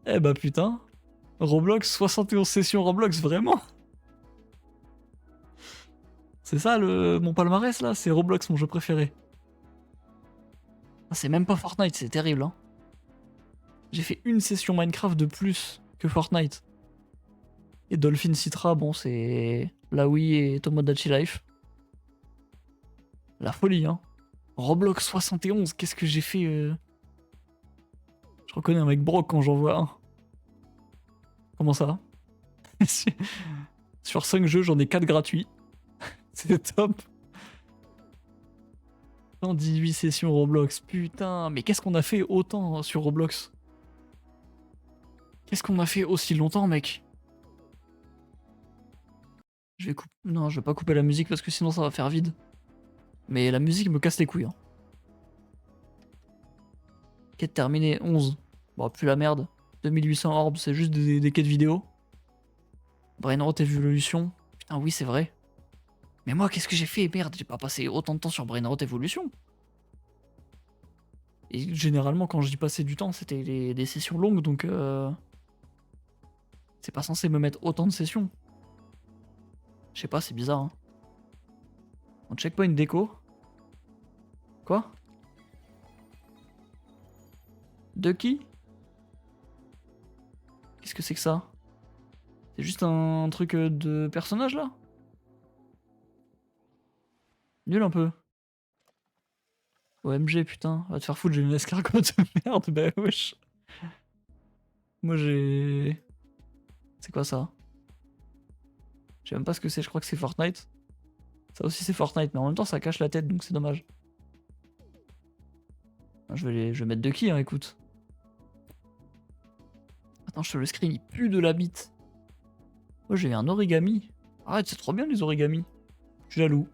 A: Eh bah putain. Roblox, 71 sessions Roblox, vraiment? C'est ça mon palmarès là? C'est Roblox mon jeu préféré. Ah, c'est même pas Fortnite, c'est terrible, hein. J'ai fait une session Minecraft de plus que Fortnite. Et Dolphin Citra, bon c'est la Wii et Tomodachi Life. La folie, hein. Roblox 71, qu'est-ce que j'ai fait Je reconnais un mec broc quand j'en vois un. Comment ça? Sur 5 jeux, j'en ai 4 gratuits. C'est top. 118 sessions Roblox, putain. Mais qu'est-ce qu'on a fait autant sur Roblox? Qu'est-ce qu'on a fait aussi longtemps, mec? Non, je vais pas couper la musique parce que sinon ça va faire vide. Mais la musique me casse les couilles. Hein. Quête terminée, 11. Bon, plus la merde. 2800 orbes, c'est juste des quêtes vidéo. Brainrot Evolution. Putain, oui, c'est vrai. Mais moi, qu'est-ce que j'ai fait? Merde, j'ai pas passé autant de temps sur Brainrot Evolution. Et généralement, quand je dis passer du temps, c'était des sessions longues, donc c'est pas censé me mettre autant de sessions. Je sais pas, c'est bizarre. Hein. On checkpoint déco. Quoi? De qui? Qu'est-ce que c'est que ça? C'est juste un truc de personnage là? Nul un peu. OMG putain, va te faire foutre, j'ai une escargot de merde, bah wesh. Moi j'ai... C'est quoi ça? Je sais même pas ce que c'est, je crois que c'est Fortnite. Ça aussi c'est Fortnite, mais en même temps ça cache la tête donc c'est dommage. Je vais mettre de qui hein, écoute. Attends, je te le screen, il pue de la bite. Moi j'ai eu un origami. Arrête, c'est trop bien les origamis. Je suis jaloux.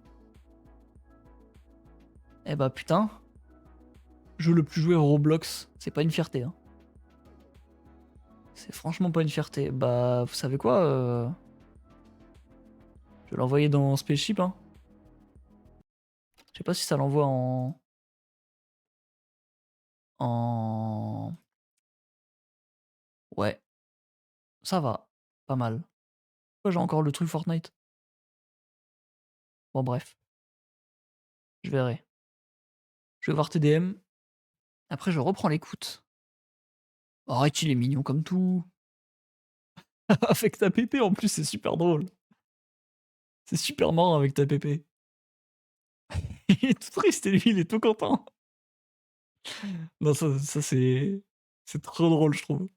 A: Eh bah putain. Jeu le plus joué au Roblox, c'est pas une fierté. Hein. C'est franchement pas une fierté. Bah, vous savez quoi Je vais l'envoyer dans Spaceship. Hein. Je sais pas si ça l'envoie en... Ouais, ça va. Pas mal. Pourquoi j'ai encore le truc Fortnite? Bon bref, je verrai. Je vais voir TDM. Après je reprends l'écoute. Arrête, il est mignon comme tout. Avec ta pépé en plus, c'est super drôle. C'est super marrant avec ta pépé. Il est tout triste et lui, il est tout content. Non, ça c'est... C'est trop drôle, je trouve.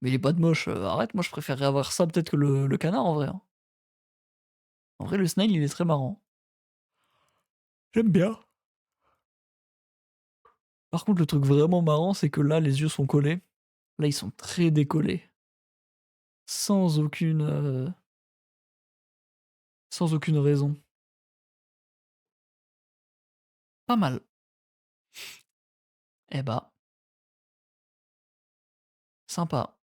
A: Mais il est pas de moche, arrête, moi je préférerais avoir ça peut-être que le canard en vrai. Hein. En vrai, le snail, il est très marrant. J'aime bien. Par contre, le truc vraiment marrant, c'est que là, les yeux sont collés. Là, ils sont très décollés. Sans aucune... Sans aucune raison. Pas mal. Eh bah. Sympa.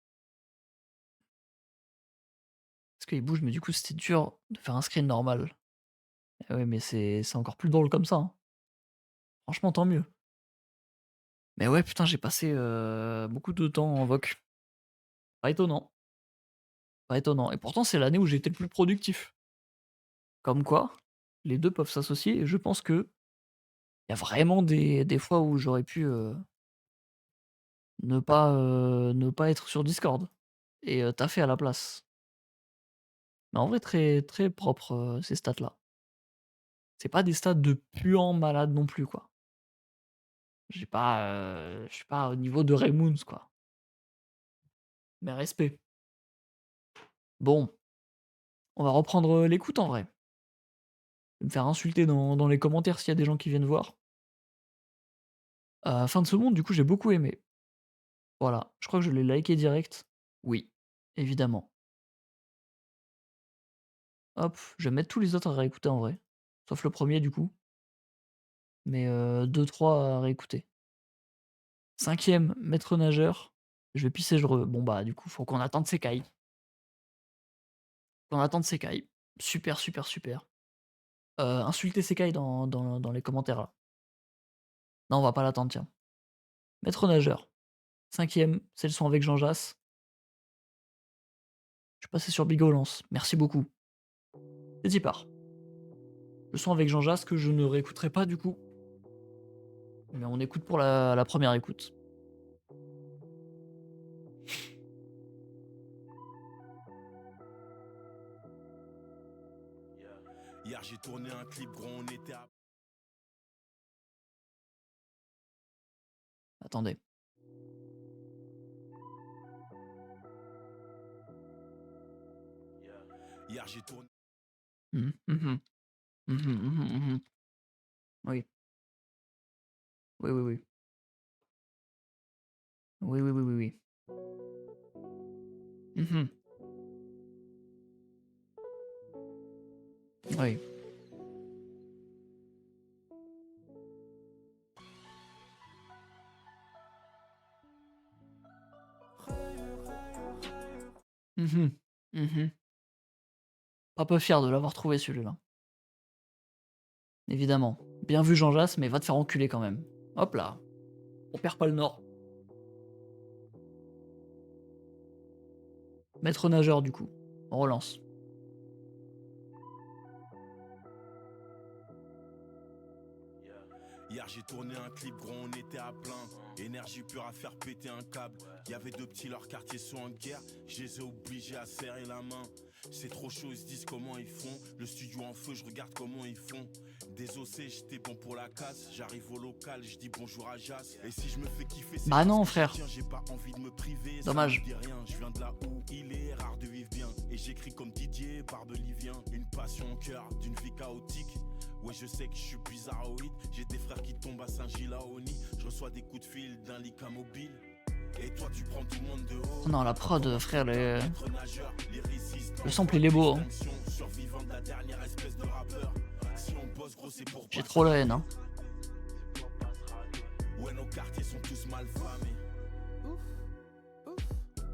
A: Parce qu'il bouge, mais du coup, c'était dur de faire un screen normal. Eh ouais, mais c'est encore plus drôle comme ça. Hein. Franchement, tant mieux. Mais ouais, putain, j'ai passé beaucoup de temps en VOC. Pas étonnant. Pas étonnant. Et pourtant, c'est l'année où j'ai été le plus productif. Comme quoi, les deux peuvent s'associer. Et je pense que il y a vraiment des fois où j'aurais pu ne pas être sur Discord et taffer à la place. Mais en vrai, très, très propre ces stats-là. C'est pas des stats de puants malades non plus, quoi. J'ai pas, je suis pas au niveau de Raymoons, quoi. Mais respect. Bon, on va reprendre l'écoute en vrai. Je vais me faire insulter dans les commentaires s'il y a des gens qui viennent voir. Fin de seconde, du coup, j'ai beaucoup aimé. Voilà, je crois que je l'ai liké direct. Oui, évidemment. Hop, je vais mettre tous les autres à réécouter en vrai. Sauf le premier du coup. Mais 2-3 à réécouter. 5e, maître nageur. Je vais pisser, bon bah du coup, faut qu'on attende Sekai. Qu'on attende Sekai. Super, super, super. Insultez Sekai dans les commentaires là. Non, on va pas l'attendre, tiens. Maître nageur. 5e, c'est le son avec Jean Jass. Je suis passé sur Bigolance. Merci beaucoup. C'est y part. Le son avec Jean Jass que je ne réécouterai pas du coup. Mais on écoute pour la première écoute.
B: Hier j'ai tourné un clip gros, on était à...
A: Attendez.
B: Hier j'ai tourné...
A: Mmh, mmh mh. Mmh mh, mmh mh. Oui. Oui, oui, oui. Oui, oui, oui, oui, oui. Mmh mh. Oui. Mhm. Mhm. Pas peu fier de l'avoir trouvé celui-là. Évidemment. Bien vu Jean Jass, mais va te faire enculer quand même. Hop là. On perd pas le nord. Maître nageur du coup. On relance.
B: Hier j'ai tourné un clip, gros, on était à plein. Énergie pure à faire péter un câble. Y'avait deux petits, leurs quartiers sont en guerre. Je les ai obligés à serrer la main. C'est trop chaud, ils se disent comment ils font. Le studio en feu, je regarde comment ils font. Désossé, j'étais bon pour la casse. J'arrive au local, je dis bonjour à Jas. Et si je me fais kiffer, c'est
A: Bah non,
B: parce que
A: frère.
B: j'ai pas envie de me priver.
A: Dommage.
B: Ça me dit rien, je viens de là où il est rare de vivre bien. Et j'écris comme Didier, Barbelivien. Une passion au cœur d'une vie chaotique. Ouais, je sais que je suis bizarroïde. J'ai des frères qui tombent à Saint-Gilles-à-Oni. Je reçois des coups de fil d'un Lika mobile. Et toi, tu prends tout le monde de haut.
A: Non, la prod, frère, le sample, il est beau. Hein. J'ai trop la haine. Hein.
B: Ouais, nos quartiers sont tous mal famés.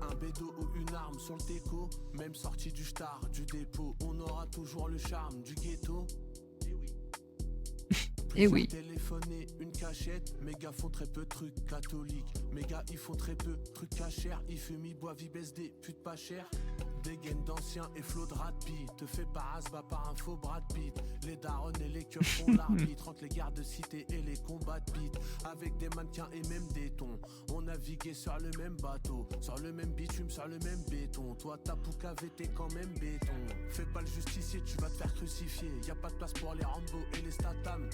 C: Un bédo ou une arme sur le déco, même sorti du star, du dépôt, on aura toujours le charme du ghetto.
A: Eh oui.
C: Téléphoner, une cachette, mes gars font très peu de trucs catholiques. Mes gars ils font très peu de trucs cachers. Ils fument, ils boivent, ils baissent des putes pas chères. Des gaines d'anciens et flots de rapide. Te fais pas asba par un faux Brad Pitt. Les darons et les keufs font l'arbitre entre les gardes de cité et les combats de beat. Avec des mannequins et même des tons. On naviguait sur le même bateau, sur le même bitume, sur le même béton. Toi ta pouca t'es quand même béton. Fais pas le justicier, tu vas te faire crucifier. Y a pas de place pour les Rambo et les Statham.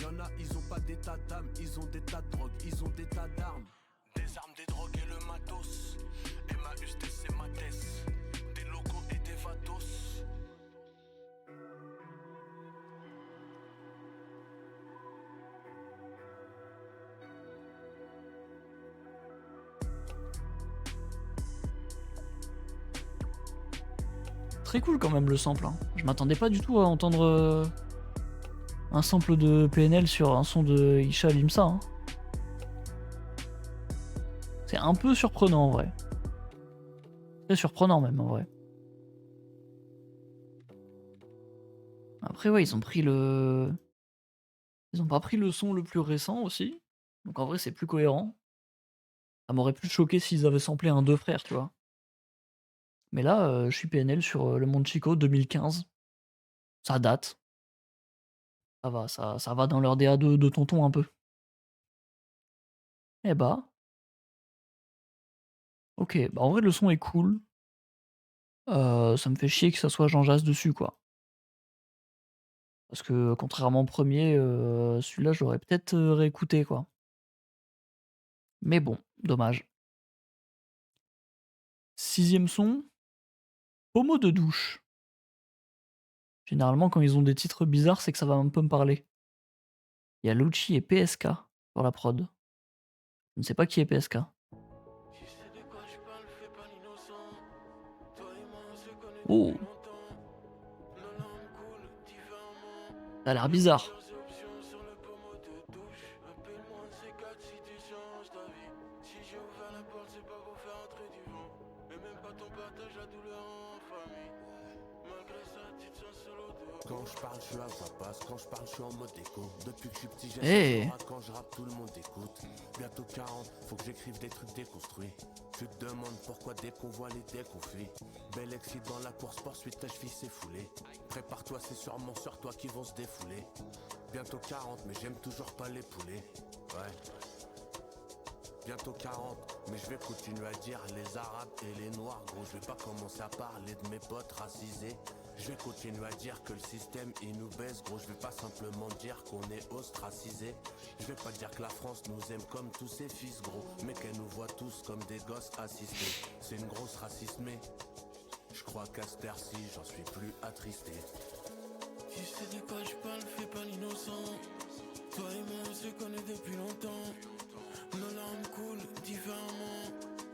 C: Y'en a, ils ont pas d'état d'âme, ils ont des tas de drogues, ils ont des tas d'armes. Des armes, des drogues et le matos. MAUST c'est ma thèse. Des locaux et des vatos.
A: Très cool quand même le sample. Hein. Je m'attendais pas du tout à entendre un sample de PNL sur un son de Isha Limsa. Hein. C'est un peu surprenant en vrai. Très surprenant même en vrai. Après ouais, ils ont pris le... Ils ont pas pris le son le plus récent aussi. Donc en vrai c'est plus cohérent. Ça m'aurait plus choqué s'ils avaient samplé un Deux Frères, tu vois. Mais là, je suis PNL sur Le Monde Chico 2015. Ça date. Ça va dans leur DA de tonton un peu. Eh bah. Ok, bah en vrai le son est cool. Ça me fait chier que ça soit Jean Jass dessus, quoi. Parce que contrairement au premier, celui-là j'aurais peut-être réécouté, quoi. Mais bon, dommage. 6e son, Pommeau de douche. Généralement, quand ils ont des titres bizarres, c'est que ça va un peu me parler. Il y a Lucci et PSK sur la prod. Je ne sais pas qui est PSK. Oh, ça a l'air bizarre.
C: Quand je parle, je suis à voix basse. Quand je parle, je suis en mode écho. Depuis que je suis petit,
A: Hey.
C: j'essaie quand je rappe, tout le monde écoute. Bientôt 40, faut que j'écrive des trucs déconstruits. Tu te demandes pourquoi dès qu'on voit les decks on fuit. Bel exit dans la course poursuite, ta cheville s'est foulée. Prépare-toi, c'est sûrement sur toi qui vont se défouler. Bientôt 40, mais j'aime toujours pas les poulets. Ouais. Bientôt 40, mais je vais continuer à dire les arabes et les noirs. Gros, je vais pas commencer à parler de mes potes racisés. Je vais continuer à dire que le système il nous baisse. Gros, je vais pas simplement dire qu'on est ostracisé. Je vais pas dire que la France nous aime comme tous ses fils, gros, mais qu'elle nous voit tous comme des gosses assistés. C'est une grosse racismée. Je crois qu'à cette heure-ci, j'en suis plus attristé.
D: Tu sais de quoi je parle, fais pas l'innocent. Toi et moi on se connaît depuis longtemps. Nos larmes coulent différemment.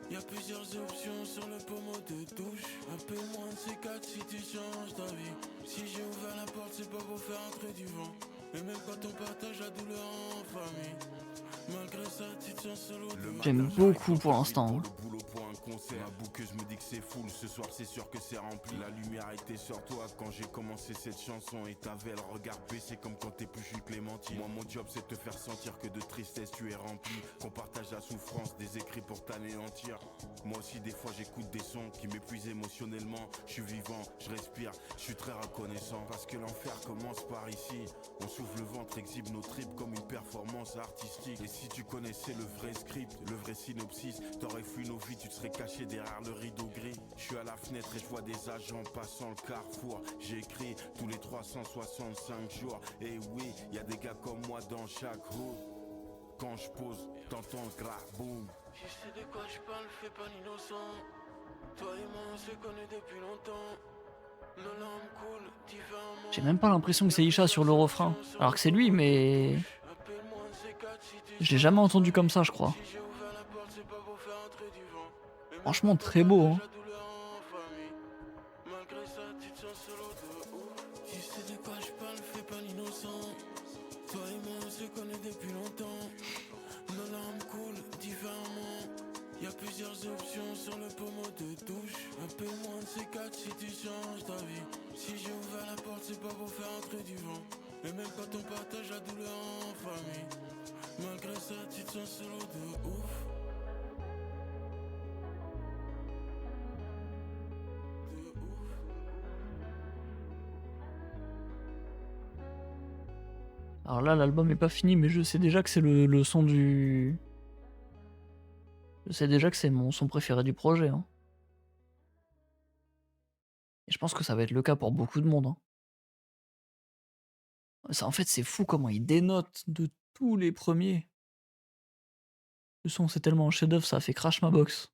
D: Y'a plusieurs options sur le pommeau de douche. Appelle-moi un de ces quatre si tu changes ta vie. Si j'ai ouvert la porte, c'est pas pour faire entrer du vent. Et même quand on partage la douleur en famille, malgré ça, tu te sens seul au deux.
A: J'aime beaucoup pour l'instant.
B: Le boulot pour un concert, à bout que je me dis que c'est full. Ce soir, c'est sûr que c'est rempli. La lumière était sur toi quand j'ai commencé cette chanson. Et t'avais le regard baissé comme quand t'épluches une clémentine. Moi, mon job, c'est de te faire sentir que de tristesse tu es rempli. Qu'on partage la souffrance, des écrits pour t'anéantir. Moi aussi, des fois, j'écoute des sons qui m'épuisent émotionnellement. Je suis vivant, je respire, je suis très reconnaissant. Parce que l'enfer commence par ici. On s'ouvre le ventre, exhibe nos tripes comme une performance artistique. Et si tu connaissais le vrai script, le vrai synopsis, t'aurais fui nos vies, tu te serais caché derrière le rideau gris. Je suis à la fenêtre et je vois des agents passant le carrefour. J'ai écrit tous les 365 jours. Et oui, y a des gars comme moi dans chaque hood. Quand je pose, t'entends le grave boom.
D: Tu sais de quoi je parle, fais pas l'innocent. Toi et moi on se connaît depuis longtemps. Nos larmes coulent différemment.
A: J'ai même pas l'impression que c'est Isha sur le refrain. Alors que c'est lui, mais
D: Appelle-moi un C4 si tu
A: je l'ai jamais entendu comme ça, je crois.
D: Si j'ai ouvert la porte, c'est pas pour faire entrer du vent. Et même
A: Franchement,
D: quand on
A: très beau, hein.
D: partage la douleur en famille, malgré ça, tu te sens seul au deux. Tu sais de quoi je parle, fais pas l'innocent. Toi et moi, on se connaît depuis longtemps. Nos larmes coulent différemment. Y a plusieurs options sur le pommeau de douche. Appelle-moi un C4 si tu changes ta vie. Si j'ai ouvert la porte, c'est pas pour faire entrer du vent. Et même quand on partage la douleur en famille, malgré ça, tu te sens seul au de ouf. De ouf.
A: Alors là, l'album est pas fini, mais je sais déjà que c'est le son du... Je sais déjà que c'est mon son préféré du projet, hein. Et je pense que ça va être le cas pour beaucoup de monde, hein. Ça, en fait, c'est fou comment il dénote de tous les premiers. Le son, c'est tellement un chef-d'œuvre, ça a fait crash ma box.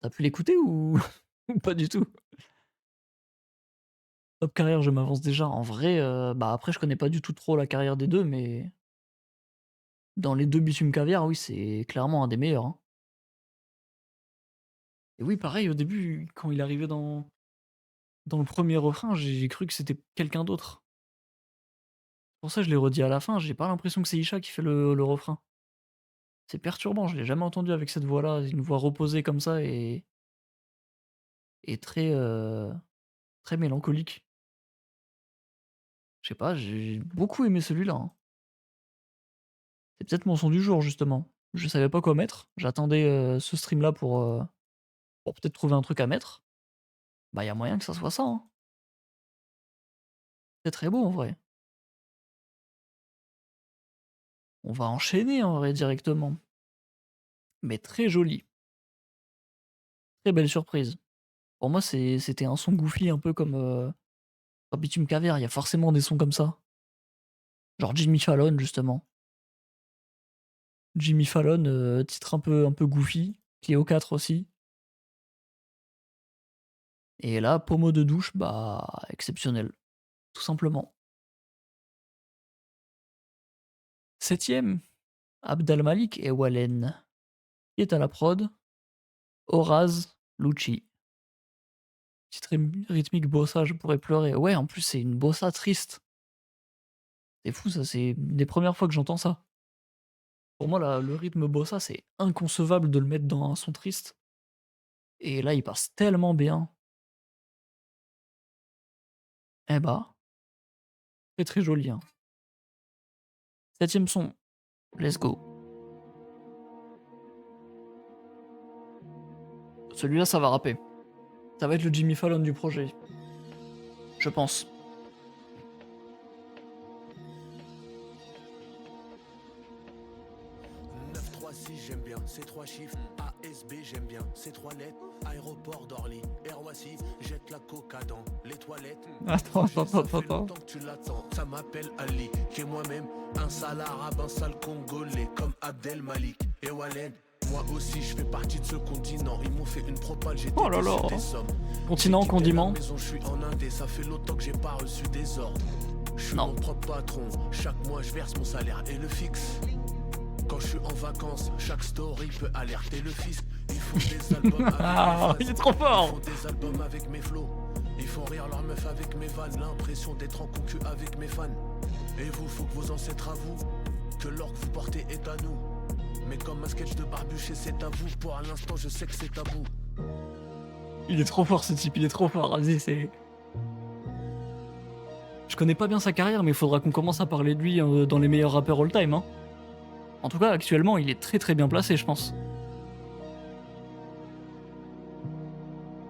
A: T'as pu l'écouter ou... ou pas du tout? Top carrière, je m'avance déjà. En vrai, bah après, je connais pas du tout trop la carrière des deux, mais dans les deux Bitume Caviar, oui, c'est clairement un des meilleurs, hein. Et oui, pareil, au début, quand il arrivait dans le premier refrain, j'ai cru que c'était quelqu'un d'autre. Pour ça, je l'ai redit à la fin, j'ai pas l'impression que c'est Isha qui fait le refrain. C'est perturbant, je l'ai jamais entendu avec cette voix-là, une voix reposée comme ça et très, très mélancolique. Je sais pas, j'ai beaucoup aimé celui-là, hein. C'est peut-être mon son du jour, justement. Je savais pas quoi mettre. J'attendais, ce stream-là pour peut-être trouver un truc à mettre. Bah, y a moyen que ça soit ça, hein. C'est très beau, en vrai. On va enchaîner, en vrai, directement. Mais très joli. Très belle surprise. Pour moi, c'était un son goofy un peu comme, Bitume Caviar, il y a forcément des sons comme ça. Genre Jimmy Fallon, justement. Jimmy Fallon, titre un peu goofy. Cléo 4 aussi. Et là, pommeau de douche, bah, exceptionnel. Tout simplement. 7e, Abd al-Malik et Wallen. Qui est à la prod? Oraz Lucci. Titre rythmique bossa, je pourrais pleurer. Ouais, en plus, c'est une bossa triste. C'est fou, ça, c'est une des premières fois que j'entends ça. Pour moi, le rythme bossa, c'est inconcevable de le mettre dans un son triste. Et là, il passe tellement bien. Eh bah, très très joli, hein. 7e son, let's go. Celui-là, ça va rapper. Ça va être le Jimmy Fallon du projet. Je pense.
C: J'aime bien ces trois chiffres. ASB, j'aime bien ces trois lettres. Aéroport d'Orly, Air Wassif, jette la coca dans les toilettes.
A: Attends.
C: Tant que tu l'attends, ça m'appelle Ali, qui est moi-même un sale arabe, un sale congolais, comme Abdel Malik et Wallen. Moi aussi, je fais partie de ce continent. Ils m'ont fait une propale, j'ai
A: Oh là là.
C: des sommes.
A: Continent,
C: J'ai quitté
A: condiment.
C: la maison, je suis en Indé, ça fait longtemps que j'ai pas reçu des ordres. Je suis
A: Non.
C: mon propre patron. Chaque mois, je verse mon salaire et le fixe. Quand je suis en vacances, chaque story peut alerter le fisc. Ils font des albums avec
A: Ah,
C: mes
A: il est
C: phases.
A: trop
C: Ils
A: fort.
C: font des albums avec mes flots. Ils font rire leurs meufs avec mes vannes, l'impression d'être en concu avec mes fans. Et vous, faut que vos ancêtres avouent que l'or que vous portez est à nous. Mais comme un sketch de Barbuche, c'est à vous. Pour l'instant, je sais que c'est tabou.
A: Il est trop fort ce type, il est trop fort. Vas-y, c'est. Je connais pas bien sa carrière, mais il faudra qu'on commence à parler de lui dans les meilleurs rappeurs all time. Hein. En tout cas, actuellement, il est très très bien placé, je pense.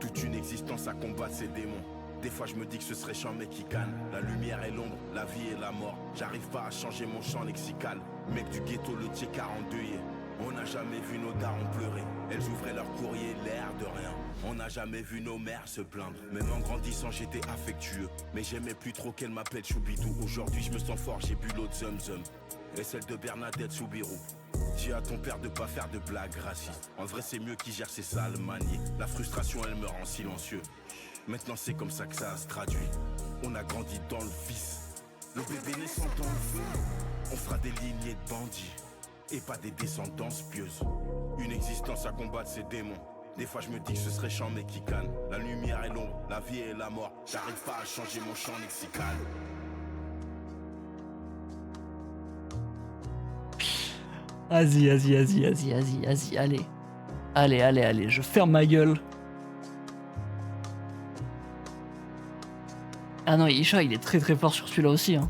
B: Toute une existence à combattre ces démons. Des fois je me dis que ce serait chant mec qui canne. La lumière et l'ombre, la vie et la mort. J'arrive pas à changer mon champ lexical. Mec du ghetto, le tier 42 yeah. On n'a jamais vu nos darons pleurer. Elles ouvraient leur courrier, l'air de rien. On n'a jamais vu nos mères se plaindre. Même en grandissant j'étais affectueux. Mais j'aimais plus trop qu'elle m'appelle Choubidou. Aujourd'hui je me sens fort, j'ai bu l'eau de Zum Zum. Et celle de Bernadette Soubirou. Dis à ton père de pas faire de blagues racistes. En vrai c'est mieux qu'il gère ses sales manies. La frustration elle me rend silencieux. Maintenant c'est comme ça que ça se traduit. On a grandi dans le vice. Le bébé naissant dans le feu. On fera des lignées de bandits. Et pas des descendances pieuses. Une existence à combattre ces démons. Des fois je me dis que ce serait chant mec qui canne. La lumière et l'ombre, la vie et la mort. J'arrive pas à changer mon champ lexical.
A: Vas-y, allez. Allez, je ferme ma gueule. Ah non, Isha, il est très très fort sur celui-là aussi. Hein.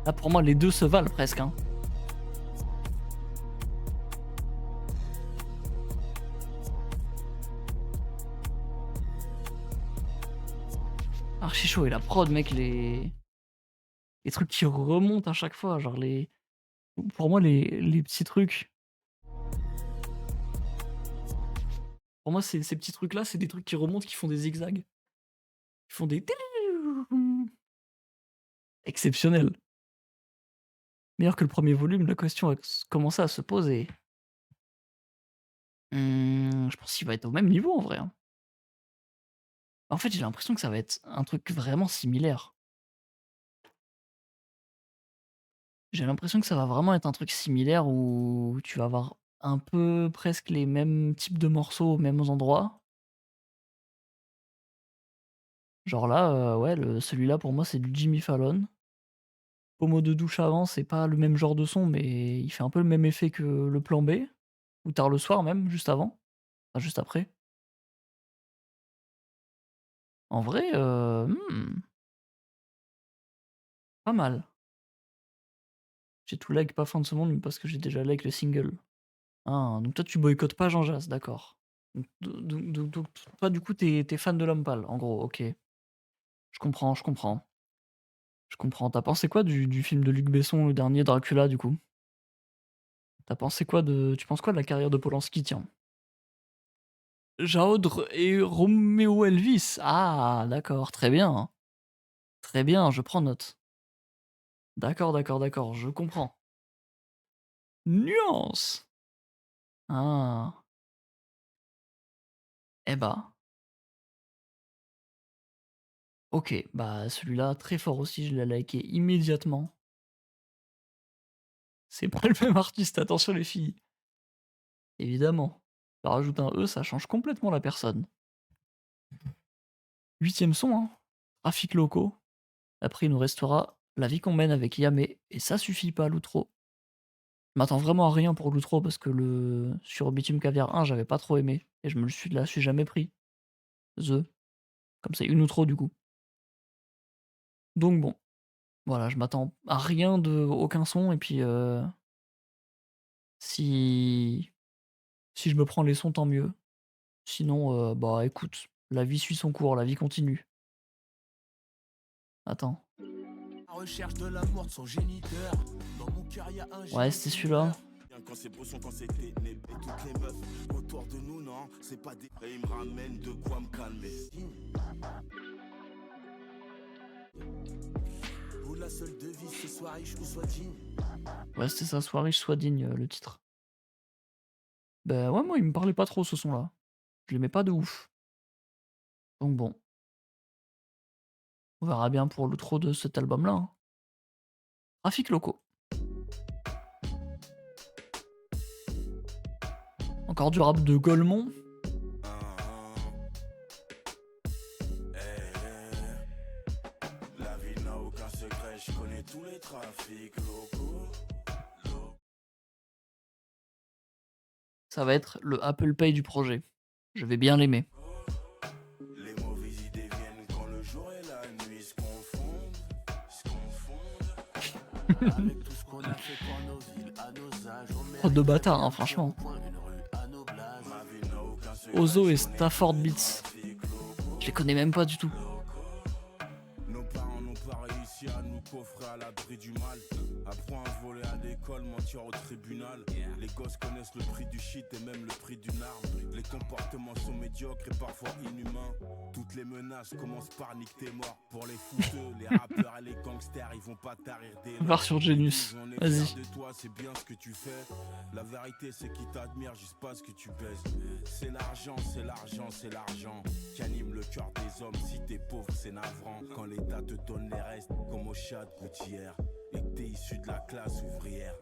A: Là, pour moi, les deux se valent presque. Hein. Archi chaud et la prod, mec, les trucs qui remontent à chaque fois. Genre les. Pour moi, les petits trucs. Pour moi, ces petits trucs-là, c'est des trucs qui remontent, qui font des zigzags. Qui font des. Exceptionnel. Meilleur que le premier volume, la question a commencé à se poser. Je pense qu'il va être au même niveau en vrai. Hein. En fait, j'ai l'impression que ça va être un truc vraiment similaire. J'ai l'impression que ça va vraiment être un truc similaire où tu vas avoir un peu presque les mêmes types de morceaux aux mêmes endroits. Genre là, ouais, celui-là pour moi c'est du Jimmy Fallon. Pommeau de douche avant, c'est pas le même genre de son, mais il fait un peu le même effet que le plan B. Ou tard le soir même, juste avant. Enfin, juste après. En vrai, pas mal. J'ai tout like pas fin de ce monde, mais parce que j'ai déjà like le single. Ah, donc toi tu boycottes pas Jean Jass, d'accord. Donc, toi du coup t'es fan de l'homme pâle, en gros, ok. Je comprends. Je comprends. T'as pensé quoi du film de Luc Besson, le dernier Dracula, du coup? Tu penses quoi de la carrière de Polanski, tiens? Jaodre et Roméo Elvis. Ah, d'accord, très bien. Très bien, je prends note. D'accord, je comprends. Nuance. Ah. Eh bah. Ok, bah celui-là, très fort aussi, je l'ai liké immédiatement. C'est pas le même artiste, attention les filles. Évidemment. Ça rajoute un E, ça change complètement la personne. 8e son, hein. Trafic locaux. Après, il nous restera La vie qu'on mène avec Yamé, et ça suffit pas, l'outro. Je m'attends vraiment à rien pour l'outro parce que sur Bitume Caviar 1, j'avais pas trop aimé, et je me la suis jamais pris. Comme c'est une outro du coup. Donc bon, voilà, je m'attends à rien de aucun son, et puis si je me prends les sons, tant mieux. Sinon, bah écoute, la vie suit son cours, la vie continue. Attends.
C: La recherche de l'amour de son géniteur. Dans mon cœur, y a un
A: Ouais, c'était celui-là.
B: Quand c'est beau son, quand c'était né. Et toutes les meufs autour de nous, non, c'est pas des. Et il me ramène de quoi me calmer.
C: Où la seule devise, c'est soit riche ou soit digne.
A: Ouais, c'était ça, Sois riche, sois digne, le titre. Bah ouais, moi, il me parlait pas trop ce son-là. Je l'aimais pas de ouf. Donc bon. On verra bien pour l'outro de cet album-là. Hein. Trafic locaux. Encore du rap de Golemont.
B: trafics locaux.
A: Ça va être le Apple Pay du projet. Je vais bien l'aimer.
B: Les mauvaises idées viennent quand le jour et la nuit se confondent. Se confondent.
C: Avec tout ce qu'on a fait pour nos villes, à nos âges, on
A: Oh, de
C: mérite
A: bâtard,
C: bien
A: hein,
C: pire
A: franchement.
C: au point, une rue à nos blases.
B: Ma vie n'a aucun secret.
A: Ozo et
B: je connais
A: Stafford
B: tous les
A: Beats.
B: trafics locaux.
A: Je les connais même pas du tout.
B: Nos parents n'ont pas réussi à nous coffrer à l'abri du mal. Apprends à voler à l'école, mentir au tribunal. Les gosses connaissent le prix du shit et même le prix d'une arme. Les comportements sont médiocres et parfois inhumains. Toutes les menaces commencent par nique tes morts. Pour les fouteux, les rappeurs et les gangsters, ils vont pas tarir des noms.
A: Voir sur Genius.
B: On est
A: Vas-y.
B: fiers de toi, c'est bien ce que tu fais. La vérité, c'est qu'ils t'admirent, juste pas ce que tu baises. C'est l'argent, c'est l'argent, c'est l'argent qui anime le cœur des hommes. Si t'es pauvre, c'est navrant. Quand l'État te donne les restes, comme au chat de gouttière, et que t'es issu de la classe ouvrière.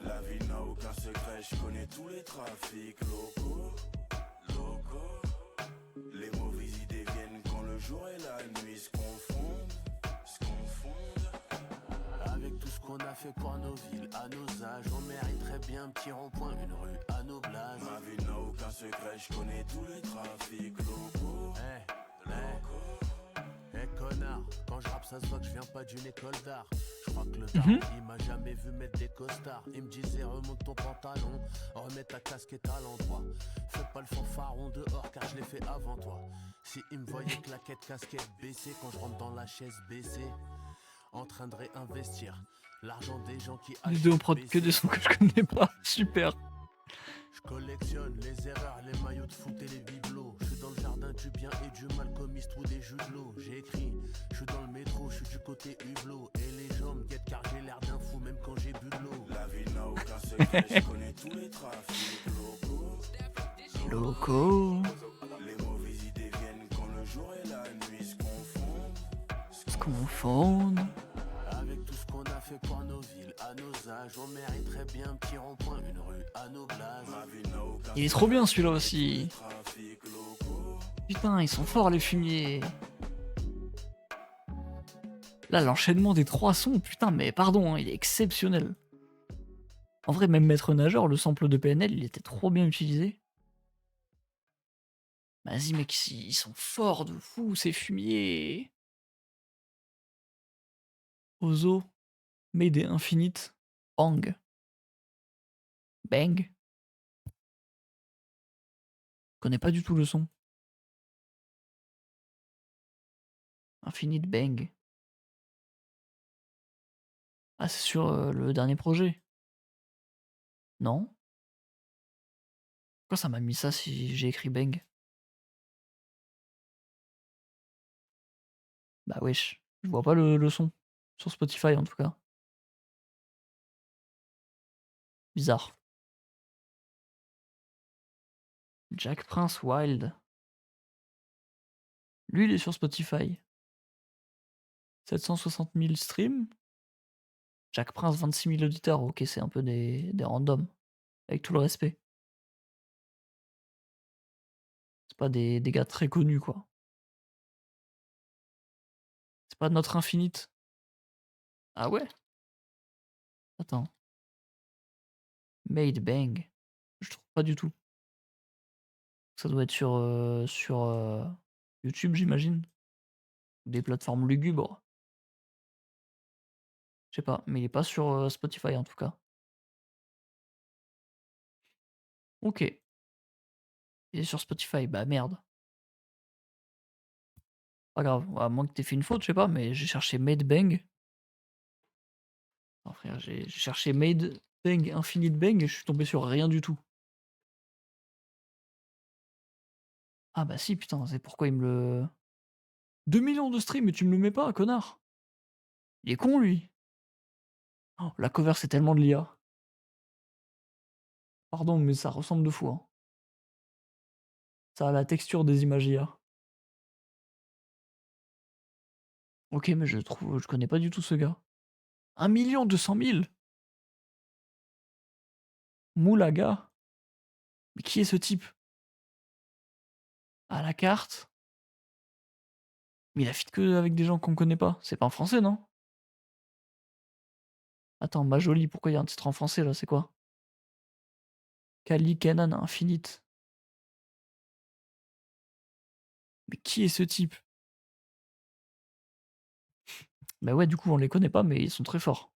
B: La vie n'a aucun secret, je connais tous les trafics locaux. Les mauvaises idées viennent quand le jour et la nuit se confondent. Se confondent.
C: Avec tout ce qu'on a fait pour nos villes, à nos âges, on mériterait bien un petit rond-point, une rue à nos blases.
B: Ma vie n'a aucun secret, je connais tous les trafics locaux.
C: Connard, quand je rappe ça se voit que je viens pas d'une école d'art. Je crois que le daron, il m'a jamais vu mettre des costards. Il me disait remonte ton pantalon, remets ta casquette à l'endroit. Fais pas le fanfaron dehors car je l'ai fait avant toi. Si il me voyait claquette casquette baissée quand je rentre dans la chaise baissée, en train de réinvestir l'argent des gens qui
A: Vidéo prod que des sons que je connais pas. Super.
C: Je collectionne les erreurs, les maillots de foot et les bibelots. Je suis dans le jardin du bien et du mal comme ou des jus de l'eau. J'ai écrit, je suis dans le métro, je suis du côté hublot. Et les gens me guettent car j'ai l'air d'un fou même quand j'ai bu de l'eau.
B: La vie n'a aucun secret, je connais tous les trafics locaux.
A: Locaux.
B: Les mauvaises idées viennent quand le jour et la nuit se confondent.
A: Se confondent.
C: Avec tout ce qu'on a fait pour nos villes, à nos âges, on mériterait bien un petit rond-point, une rue à nos blases.
B: Ma vie n'a aucun
A: Il est trop bien celui-là aussi.
B: trafic locaux.
A: Putain, ils sont forts les fumiers. Là, l'enchaînement des 3 sons, putain, mais pardon, hein, il est exceptionnel. En vrai, même Maître Nageur, le sample de PNL, il était trop bien utilisé. Vas-y, mec, ils sont forts de fou, ces fumiers. Ozo, Made et Infinite, Bang. Bang. Je connais pas du tout le son. Infinite Bang. Ah, c'est sur le dernier projet. Non? Pourquoi ça m'a mis ça si j'ai écrit Bang? Bah wesh, je vois pas le son. Sur Spotify en tout cas. Bizarre. Jack Prince Wild. Lui, il est sur Spotify. 760 000 streams. Jack Prince, 26 000 auditeurs. Ok, c'est un peu des randoms. Avec tout le respect. C'est pas des gars très connus, quoi. C'est pas notre Infinite. Ah ouais? Attends. Made Bang. Je trouve pas du tout. Ça doit être sur YouTube, j'imagine. Des plateformes lugubres. Je sais pas, mais il est pas sur Spotify en tout cas. Ok. Il est sur Spotify, bah merde. Pas grave, à moins que t'aies fait une faute, je sais pas, mais j'ai cherché Made Bang. Non frère, j'ai cherché Made Bang, Infinite Bang et je suis tombé sur rien du tout. Ah bah si, putain, c'est pourquoi il me le... 2 millions de streams et tu me le mets pas, connard. Il est con lui. Oh, la cover c'est tellement de l'IA. Pardon, mais ça ressemble de fou. Hein. Ça a la texture des images IA. Ok, mais je connais pas du tout ce gars. 1 200 000 Moulaga. Mais qui est ce type? À la carte. Mais il a fit que avec des gens qu'on connaît pas. C'est pas un français, non? Attends, Majoli, pourquoi il y a un titre en français là? C'est quoi? Kali Kenan Infinite. Mais qui est ce type? Bah ouais, du coup, on les connaît pas, mais ils sont très forts.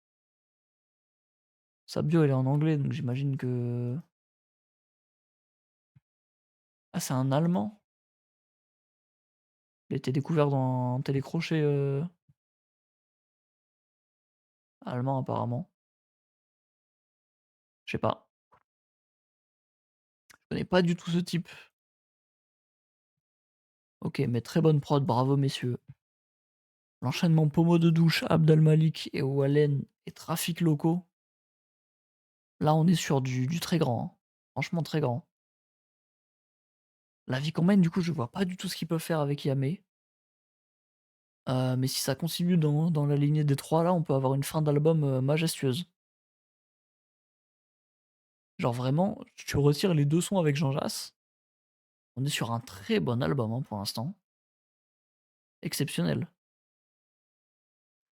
A: Sa bio, elle est en anglais, donc j'imagine que. Ah, c'est un Allemand? Il a été découvert dans Télécrochet allemand, apparemment. Je sais pas. Je connais pas du tout ce type. Ok, mais très bonne prod, bravo messieurs. L'enchaînement Pommeau de douche, Abd al-Malik et Wallen et Trafic locaux. Là, on est sur du très grand, hein. Franchement très grand. La vie qu'on mène, du coup, je vois pas du tout ce qu'ils peuvent faire avec Yamé. Mais si ça continue dans la lignée des 3 là, on peut avoir une fin d'album, majestueuse. Genre vraiment, tu retires les 2 sons avec Jean Jass, on est sur un très bon album, hein, pour l'instant. Exceptionnel.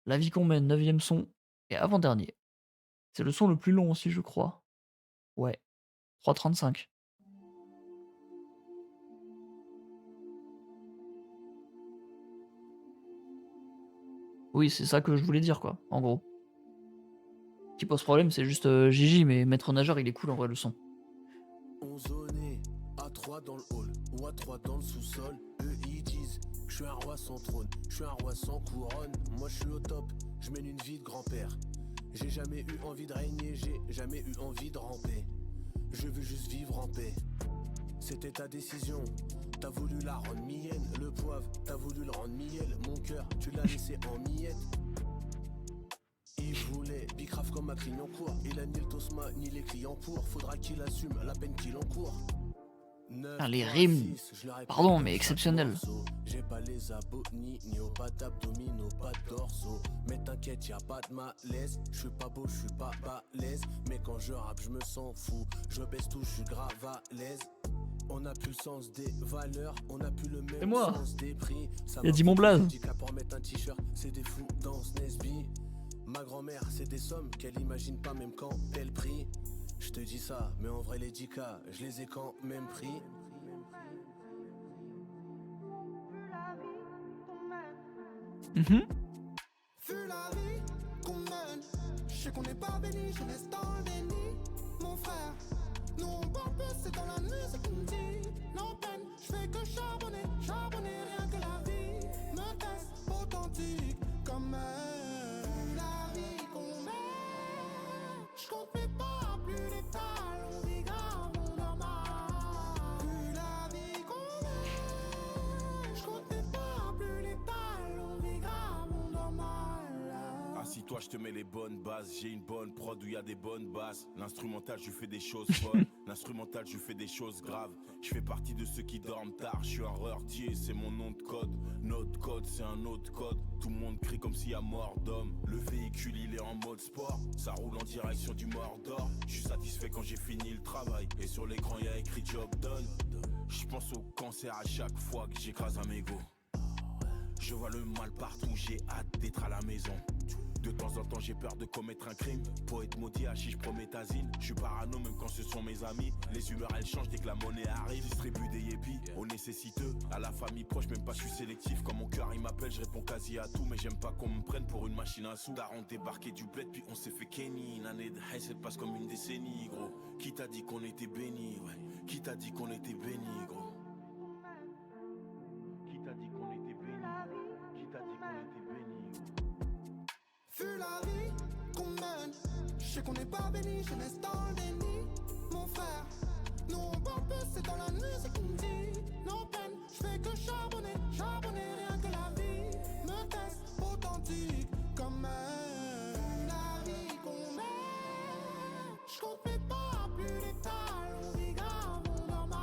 A: La vie qu'on mène, 9e son et avant-dernier. C'est le son le plus long aussi, je crois. Ouais, 3:35. Oui, c'est ça que je voulais dire, quoi, en gros. Ce qui pose problème, c'est juste, Gigi, mais Maître Nageur, il est cool en vrai, le son.
C: On zonait à 3 dans le hall ou à 3 dans le sous-sol. Eux ils disent, je suis un roi sans trône, je suis un roi sans couronne. Moi je suis au top, je mène une vie de grand-père. J'ai jamais eu envie de régner, j'ai jamais eu envie de ramper. Je veux juste vivre en paix. C'était ta décision, t'as voulu la rendre mienne. Le poivre, t'as voulu le rendre miel. Mon cœur, tu l'as laissé en miettes. Il voulait bicrave comme à Clignancourt. Il a ni le tosma ni les clients pour. Faudra qu'il assume la peine qu'il encourt.
A: Ah, les rimes, pardon, mais exceptionnelles.
C: J'ai pas les abos ni au pas d'abdominaux, pas de dorsaux. Mais t'inquiète, y'a pas de malaise. Je suis pas beau, je suis pas balèze. Mais quand je rappe, je me sens fou. Je baisse tout, je suis grave à l'aise. On a plus le sens des valeurs, on a plus le même
A: moi.
C: sens des prix.
A: Il a dit mon blaze.
C: Pour mettre un t-shirt, c'est des fous dans ce Nesby. Ma grand-mère, c'est des sommes qu'elle imagine pas même quand elle prie. Je te dis ça, mais en vrai les 10K, je les ai quand même pris.
D: Vu la vie qu'on mène, je sais qu'on n'est pas béni, je laisse dans le déni. Mon frère, nous on parle peu, c'est dans la musique qu'on dit. Non peine, je fais que charbonner, charbonner, rien que la vie me teste authentique comme elle. Vu la vie qu'on mène, je compte mes pas, plus létal, on vit grave, on normal. Vu la vie qu'on mène, je compte mes pas, plus létal, on vit grave, on normal.
B: Assis-toi, je te mets les bonnes bases. J'ai une bonne prod où y a des bonnes basses. L'instrumental, je fais des choses folles. L'instrumental, je fais des choses graves. Je fais partie de ceux qui dorment tard. Je suis un heurtier, c'est mon nom de code. Notre code, c'est un autre code. Tout le monde crie comme s'il y a mort d'homme. Le véhicule, il est en mode sport. Ça roule en direction du Mordor. Je suis satisfait quand j'ai fini le travail. Et sur l'écran, y a écrit job done. Je pense au cancer à chaque fois que j'écrase un mégot. Je vois le mal partout, j'ai hâte d'être à la maison. De temps en temps j'ai peur de commettre un crime. Poète maudit, hachiche, prométhazine. Je suis parano même quand ce sont mes amis. Les humeurs elles changent dès que la monnaie arrive. Distribue des yépis aux nécessiteux. À la famille proche, même pas je suis sélectif. Quand mon cœur il m'appelle, je réponds quasi à tout. Mais j'aime pas qu'on me prenne pour une machine à sous. Daron débarqué du bled puis on s'est fait Kenny. Une année de haine elle passe comme une décennie gros. Qui t'a dit qu'on était béni, ouais. Qui t'a dit qu'on était béni gros. Qui t'a dit qu'on était béni. Qui t'a dit qu'on était béni.
D: Vu la vie qu'on mène, je sais qu'on n'est pas béni, je laisse dans le déni. Mon frère, nous on parle peu, c'est dans la musique qu'on dit. Non peine, je fais que charbonner, charbonner, rien que la vie me teste authentique comme elle. Vu la vie qu'on mène, je compte mes pas, plus létal, on vit grave, on normal.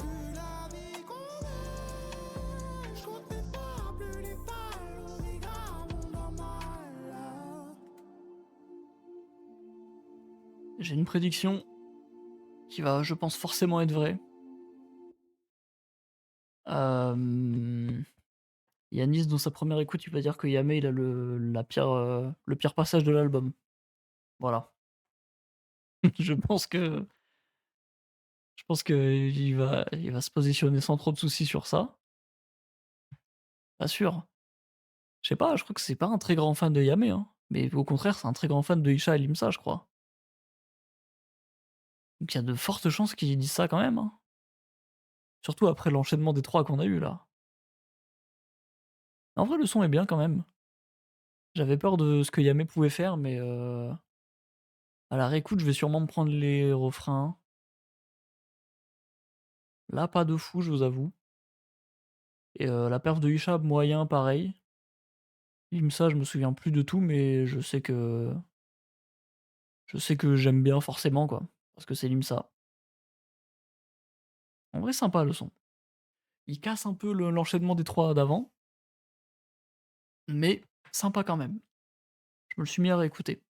D: Vu la vie qu'on mène, je compte mes pas, plus létal, on vit grave, on normal.
A: J'ai une prédiction qui va, je pense, forcément être vraie. Yanis, dans sa première écoute, il va dire que Yamé, il a le pire passage de l'album. Voilà. Je pense que il va se positionner sans trop de soucis sur ça. Pas sûr. Je sais pas, je crois que c'est pas un très grand fan de Yamé, hein, mais au contraire, c'est un très grand fan de Isha et Limsa, je crois. Donc il y a de fortes chances qu'il dise ça quand même, hein. Surtout après l'enchaînement des 3 qu'on a eu là. En vrai, le son est bien quand même. J'avais peur de ce que Yamé pouvait faire, mais à la réécoute, je vais sûrement me prendre les refrains. Là, pas de fou, je vous avoue. Et la perf de Isha, moyen, pareil. Limsa, je me souviens plus de tout, mais je sais que j'aime bien forcément, quoi, parce que c'est Limsa. En vrai, sympa le son. Il casse un peu l'enchaînement des 3 d'avant, mais sympa quand même. Je me le suis mis à réécouter.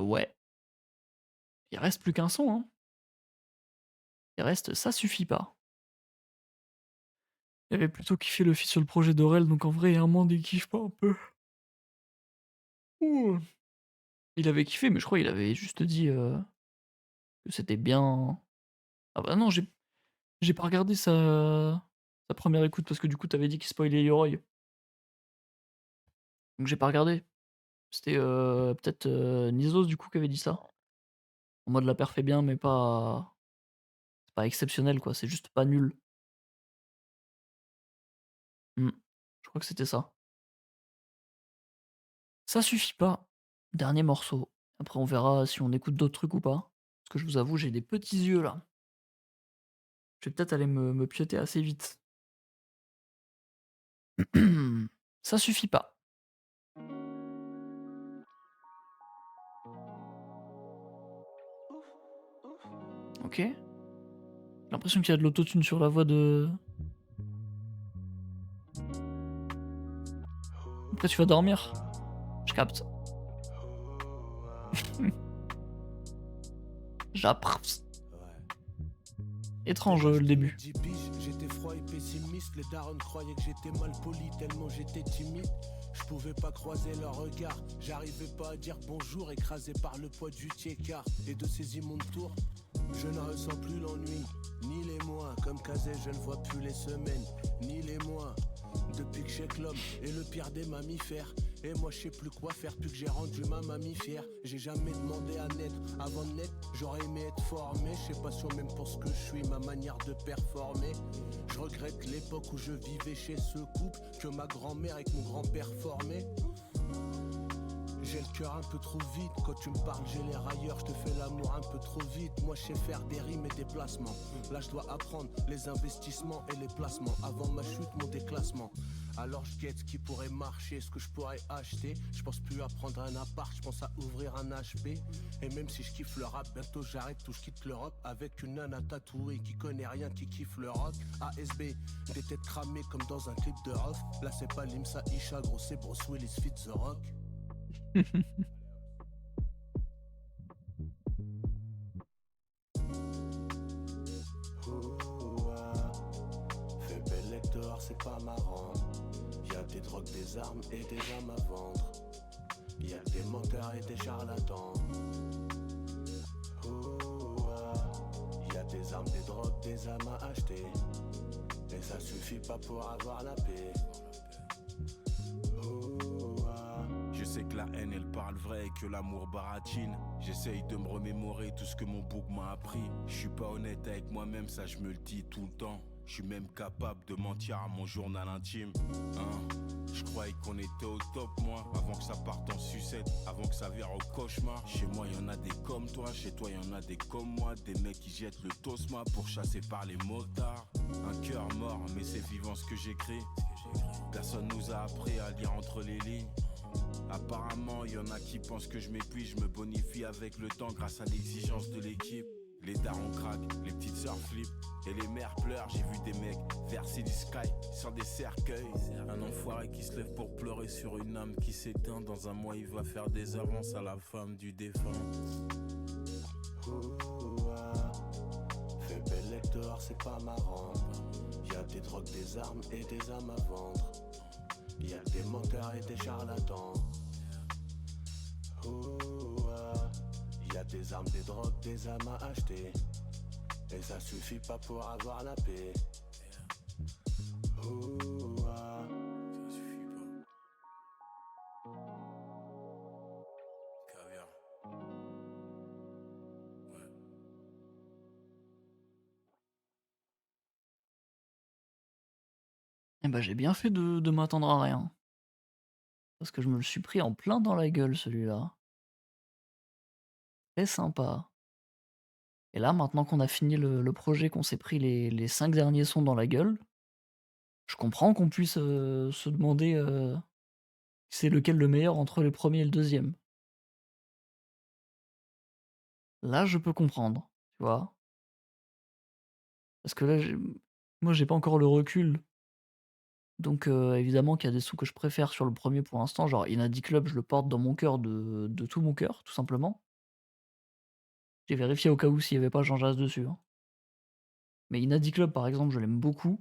A: Ouais. Il reste plus qu'un son, hein. Il reste «Ça suffit pas». J'avais plutôt kiffé le feat sur le projet d'Aurel, donc en vrai, il y a un monde, il kiffe pas un peu. Ouh. Il avait kiffé, mais je crois qu'il avait juste dit, que c'était bien. Ah bah non, j'ai pas regardé sa première écoute parce que du coup, tu avais dit qu'il spoilait Yoroi. Donc j'ai pas regardé. C'était, peut-être, Nizos du coup qui avait dit ça. En mode la perf est bien, mais pas c'est pas exceptionnel quoi, c'est juste pas nul. Mmh. Je crois que c'était ça. Ça suffit pas. Dernier morceau. Après on verra si on écoute d'autres trucs ou pas. Parce que je vous avoue, j'ai des petits yeux là. Je vais peut-être aller me pioter assez vite. Ça suffit pas. OK. J'ai l'impression qu'il y a de l'autotune sur la voix de. Après tu vas dormir? Je capte. J'apprécie. Étrange, le début.
C: 10 piges, j'étais froid et pessimiste. Les darons croyaient que j'étais mal poli tellement j'étais timide. Je pouvais pas croiser leur regard. J'arrivais pas à dire bonjour, écrasé par le poids du tiers-quart et de ces immondes tours. Je ne ressens plus l'ennui, ni les mois. Comme Kazé, je ne vois plus les semaines, ni les mois. Depuis que j'ai que l'homme est le pire des mammifères. Et moi je sais plus quoi faire, plus que j'ai rendu ma mamie fière. J'ai jamais demandé à naître, avant de naître j'aurais aimé être formé. Je sais pas sûr même pour ce que je suis, ma manière de performer. Je regrette l'époque où je vivais chez ce couple, que ma grand-mère et que mon grand-père formaient. J'ai le cœur un peu trop vite, quand tu me parles j'ai les railleurs, je te fais l'amour un peu trop vite. Moi je sais faire des rimes et des placements. Là je dois apprendre les investissements et les placements. Avant ma chute, mon déclassement. Alors je guette ce qui pourrait marcher, ce que je pourrais acheter. Je pense plus à prendre un appart, je pense à ouvrir un HP. Et même si je kiffe le rap, bientôt j'arrête tout, je quitte l'Europe. Avec une nana tatouée qui connaît rien, qui kiffe le rock. ASB, des têtes cramées comme dans un clip de Rof. Là c'est pas Limsa Isha, gros c'est Bruce Willis fit The Rock. Fais bel lecteur, c'est pas marrant. Y'a des drogues, des armes et des âmes à vendre. Y'a des menteurs et des charlatans. Y'a des armes, des drogues, des âmes à acheter. Et ça suffit pas pour avoir la paix.
B: Je sais que la haine elle parle vrai et que l'amour baratine. J'essaye de me remémorer tout ce que mon bouc m'a appris. Je suis pas honnête avec moi-même, ça je me le dis tout le temps. Je suis même capable de mentir à mon journal intime. Je croyais qu'on était au top moi, avant que ça parte en sucette, avant que ça vire au cauchemar. Chez moi y'en a des comme toi, chez toi y'en a des comme moi. Des mecs qui jettent le tosma pour chasser par les motards. Un cœur mort mais c'est vivant ce que j'écris. Personne nous a appris à lire entre les lignes. Apparemment, y en a qui pensent que je m'épuise, je me bonifie avec le temps grâce à l'exigence de l'équipe. Les darons craquent, les petites sœurs flippent et les mères pleurent. J'ai vu des mecs verser du sky sur des cercueils. Un enfoiré qui se lève pour pleurer sur une âme qui s'éteint. Dans un mois, il va faire des avances à la femme du défunt.
C: Fais bel dehors, c'est pas marrant. Y a des drogues, des armes et des âmes à vendre. Y a des menteurs et des charlatans. Y a des armes, des drogues, des âmes à acheter. Et ça suffit pas pour avoir la paix.
D: Ça suffit pas. Caviar. Ouais.
A: Eh bah, j'ai bien fait de m'attendre à rien. Parce que je me le suis pris en plein dans la gueule celui-là. Très sympa. Et là, maintenant qu'on a fini le projet, qu'on s'est pris les 5 derniers sons dans la gueule, je comprends qu'on puisse, se demander, c'est lequel le meilleur entre le premier et le deuxième. Là, je peux comprendre, tu vois? Parce que là, moi, j'ai pas encore le recul, donc évidemment qu'il y a des sons que je préfère sur le premier pour l'instant, genre Inadi Club, je le porte dans mon cœur de tout mon cœur, tout simplement. J'ai vérifié au cas où s'il y avait pas Jean Jazz dessus, hein. Mais Inadi Club, par exemple, je l'aime beaucoup.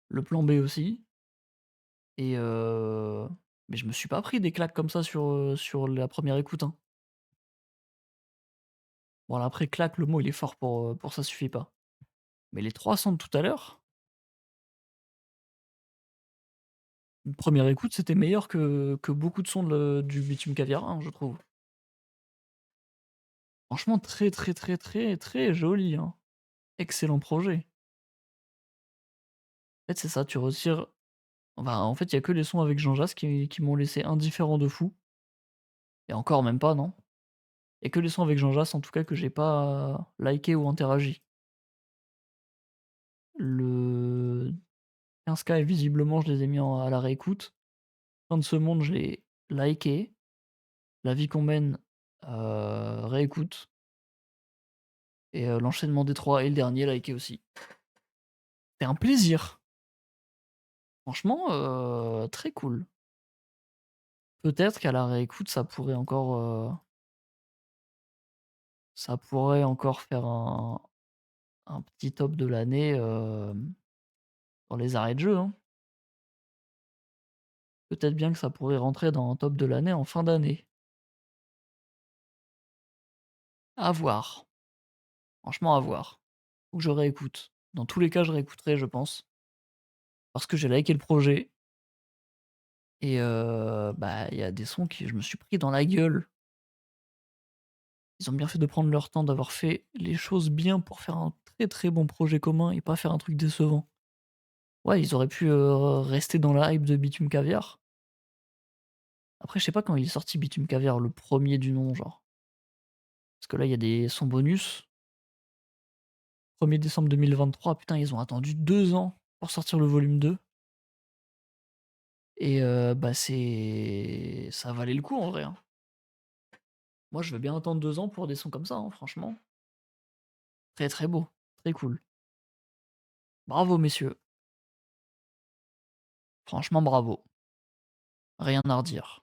A: Le plan B aussi et mais je me suis pas pris des claques comme ça sur la première écoute, hein. Bon là, après claque, le mot il est fort pour ça suffit pas. Mais les 3 sons de tout à l'heure, première écoute, c'était meilleur que beaucoup de sons du Bitume Caviar 1, je trouve. Franchement très, très, très, très, très joli, hein. Excellent projet. En fait, c'est ça, tu retires en fait, il y a que les sons avec Jean Jazz qui m'ont laissé indifférent de fou et encore même pas, non. Il y a que les sons avec Jean Jazz, en tout cas, que j'ai pas liké ou interagi. Le 15K et visiblement, je les ai mis à la réécoute. Fin de ce monde, je l'ai liké. La vie qu'on mène, réécoute et l'enchaînement des 3 et le dernier liké aussi. C'est un plaisir. Franchement, très cool. Peut-être qu'à la réécoute, ça pourrait encore faire un petit top de l'année, dans les arrêts de jeu, hein. Peut-être bien que ça pourrait rentrer dans un top de l'année en fin d'année. À voir. Franchement, à voir. Faut que je réécoute. Dans tous les cas, je réécouterai, je pense. Parce que j'ai liké le projet et bah, il y a des sons qui je me suis pris dans la gueule. Ils ont bien fait de prendre leur temps, d'avoir fait les choses bien pour faire un très, très bon projet commun et pas faire un truc décevant. Ouais, ils auraient pu, rester dans la hype de Bitume Caviar. Après, je sais pas quand il est sorti Bitume Caviar, le premier du nom, genre. Parce que là, il y a des sons bonus. 1er décembre 2023, putain, ils ont attendu 2 ans pour sortir le volume 2 et bah, ça valait le coup en vrai, hein. Moi, je veux bien attendre 2 ans pour des sons comme ça, hein, franchement. Très, très beau, très cool. Bravo messieurs, franchement bravo. Rien à redire.